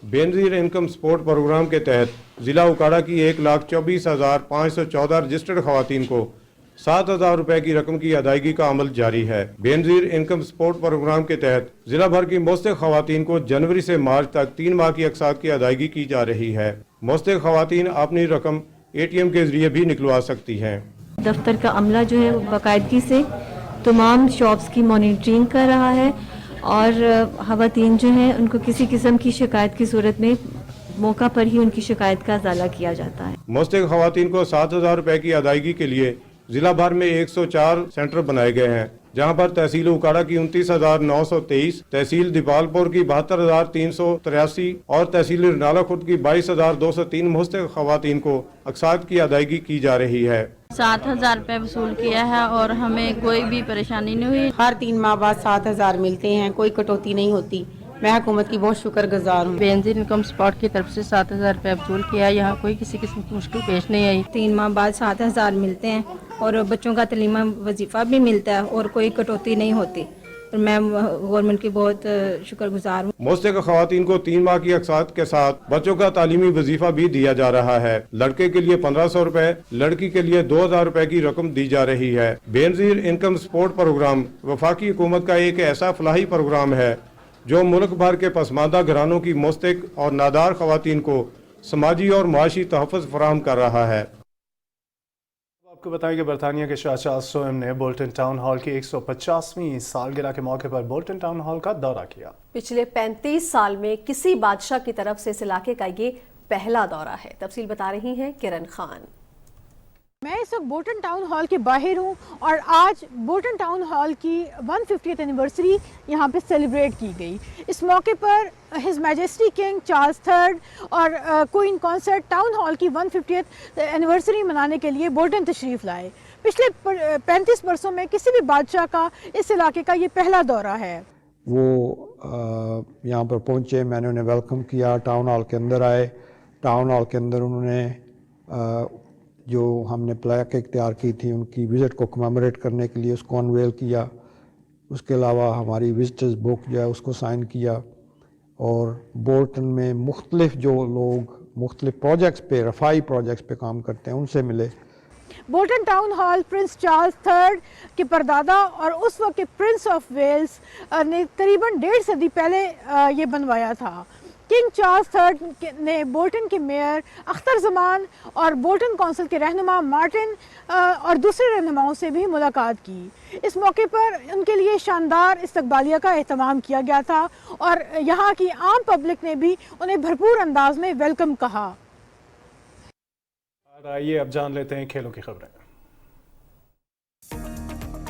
बेनज़ीर इनकम सपोर्ट प्रोग्राम के तहत ज़िला उकाड़ा की 1,24,514 रजिस्टर्ड ख़वातीन को 7,000 रुपए की रकम की अदायगी का अमल जारी है। बेनज़ीर इनकम सपोर्ट प्रोग्राम के तहत जिला भर की मुस्तहिक़ ख़वातीन को जनवरी से मार्च तक 3 माह की अक़सात की अदायगी की जा रही है। मुस्तहिक़ ख़वातीन अपनी रकम ATM के ज़रिए भी निकलवा सकती हैं। दफ्तर का अमला जो है बाकायदगी से तमाम शॉप्स की मॉनिटरिंग कर रहा है और ख़वातीन जो हैं उनको किसी किस्म की शिकायत की सूरत में मौका पर ही उनकी शिकायत का अज़ाला किया जाता है। मुस्तहिक़ ख़वातीन को 7,000 रुपए की अदायगी के लिए जिला भर में 104 सेंटर बनाए गए हैं, जहां पर तहसील उकाड़ा की 29,923, तहसील दीपालपुर की 72,383 और तहसील रनाला खुद की 22,203 मुस्तहिक़ ख़वातीन को अक़सात की अदायगी की जा रही है। 7,000 रुपये वसूल किया है और हमें कोई भी परेशानी नहीं हुई। हर 3 माह बाद 7,000 मिलते हैं, कोई कटौती नहीं होती। मैं हुकूमत की बहुत शुक्रगुजार हूँ। बेनज़ीर इनकम सपोर्ट की तरफ से 7,000 रुपये वसूल किया, यहाँ कोई किसी किस्म की मुश्किल पेश नहीं आई। 3 माह बाद 7,000 मिलते हैं और बच्चों का तालीमी वजीफ़ा भी मिलता है और कोई कटौती नहीं होती। और मैं गवर्नमेंट की बहुत शुक्रगुजार हूँ। मुस्तहिक़ ख़वातीन को 3 माह की अक़सात के साथ बच्चों का तालीमी वजीफ़ा भी दिया जा रहा है। लड़के के लिए 1,500 रुपए, लड़की के लिए 2,000 रुपए की रकम दी जा रही है। बेनज़ीर इनकम सपोर्ट प्रोग्राम वफाकी हुकूमत का एक ऐसा फलाही प्रोग्राम है जो मुल्क भर के पसमानदा घरानों की मुस्तहिक़ और नादार ख़वातीन को समाजी और माशी तहफ़्फ़ुज़ फराहम कर रहा है। आपको बताएं कि बरतानिया के शाहजहां सोएम ने बोल्टन टाउन हॉल की 150वीं सालगिरह के मौके पर बोल्टन टाउन हॉल का दौरा किया। पिछले 35 साल में किसी बादशाह की तरफ से इस इलाके का ये पहला दौरा है। तफसील बता रही हैं किरण खान। मैं इस वक्त बोल्टन टाउन हॉल के बाहर हूँ और आज बोल्टन टाउन हॉल की 150th एनिवर्सरी यहाँ पे सेलिब्रेट की गई। इस मौके पर his majesty king Charles III और क्वीन कॉन्सर्ट टाउन हॉल की 150th एनिवर्सरी मनाने के लिए बोल्टन तशरीफ़ लाए। पिछले 35 वर्षों में किसी भी बादशाह का इस इलाके का ये पहला दौरा है। वो यहाँ पर पहुँचे, मैंने उन्हें वेलकम किया, टाउन हॉल के अंदर आए। टाउन हॉल के अंदर उन्होंने जो हमने प्लेक इख्तियार की थी उनकी विज़िट को कमेमोरेट करने के लिए उसको अनवेल किया। उसके अलावा हमारी विजिटर्स बुक जो है उसको साइन किया और बोल्टन में मुख्तलिफ जो लोग मुख्तलिफ प्रोजेक्ट्स पे, रफाई प्रोजेक्ट्स पे काम करते हैं उनसे मिले। Bolton town hall Prince Charles III के परदादा और उस वक्त के प्रिंस ऑफ वेल्स ने करीबन 1.5 सदी पहले ये बनवाया था। किंग चार्ल्स III ने बोल्टन के मेयर अख्तर जमान और बोल्टन काउंसिल के रहनुमा मार्टिन और दूसरे रहनुमाओं से भी मुलाकात की। इस मौके पर उनके लिए शानदार इस्तकबालिया का एहतमाम किया गया था और यहाँ की आम पब्लिक ने भी उन्हें भरपूर अंदाज में वेलकम कहा। आइए अब जान लेते हैं खेलों की खबरें।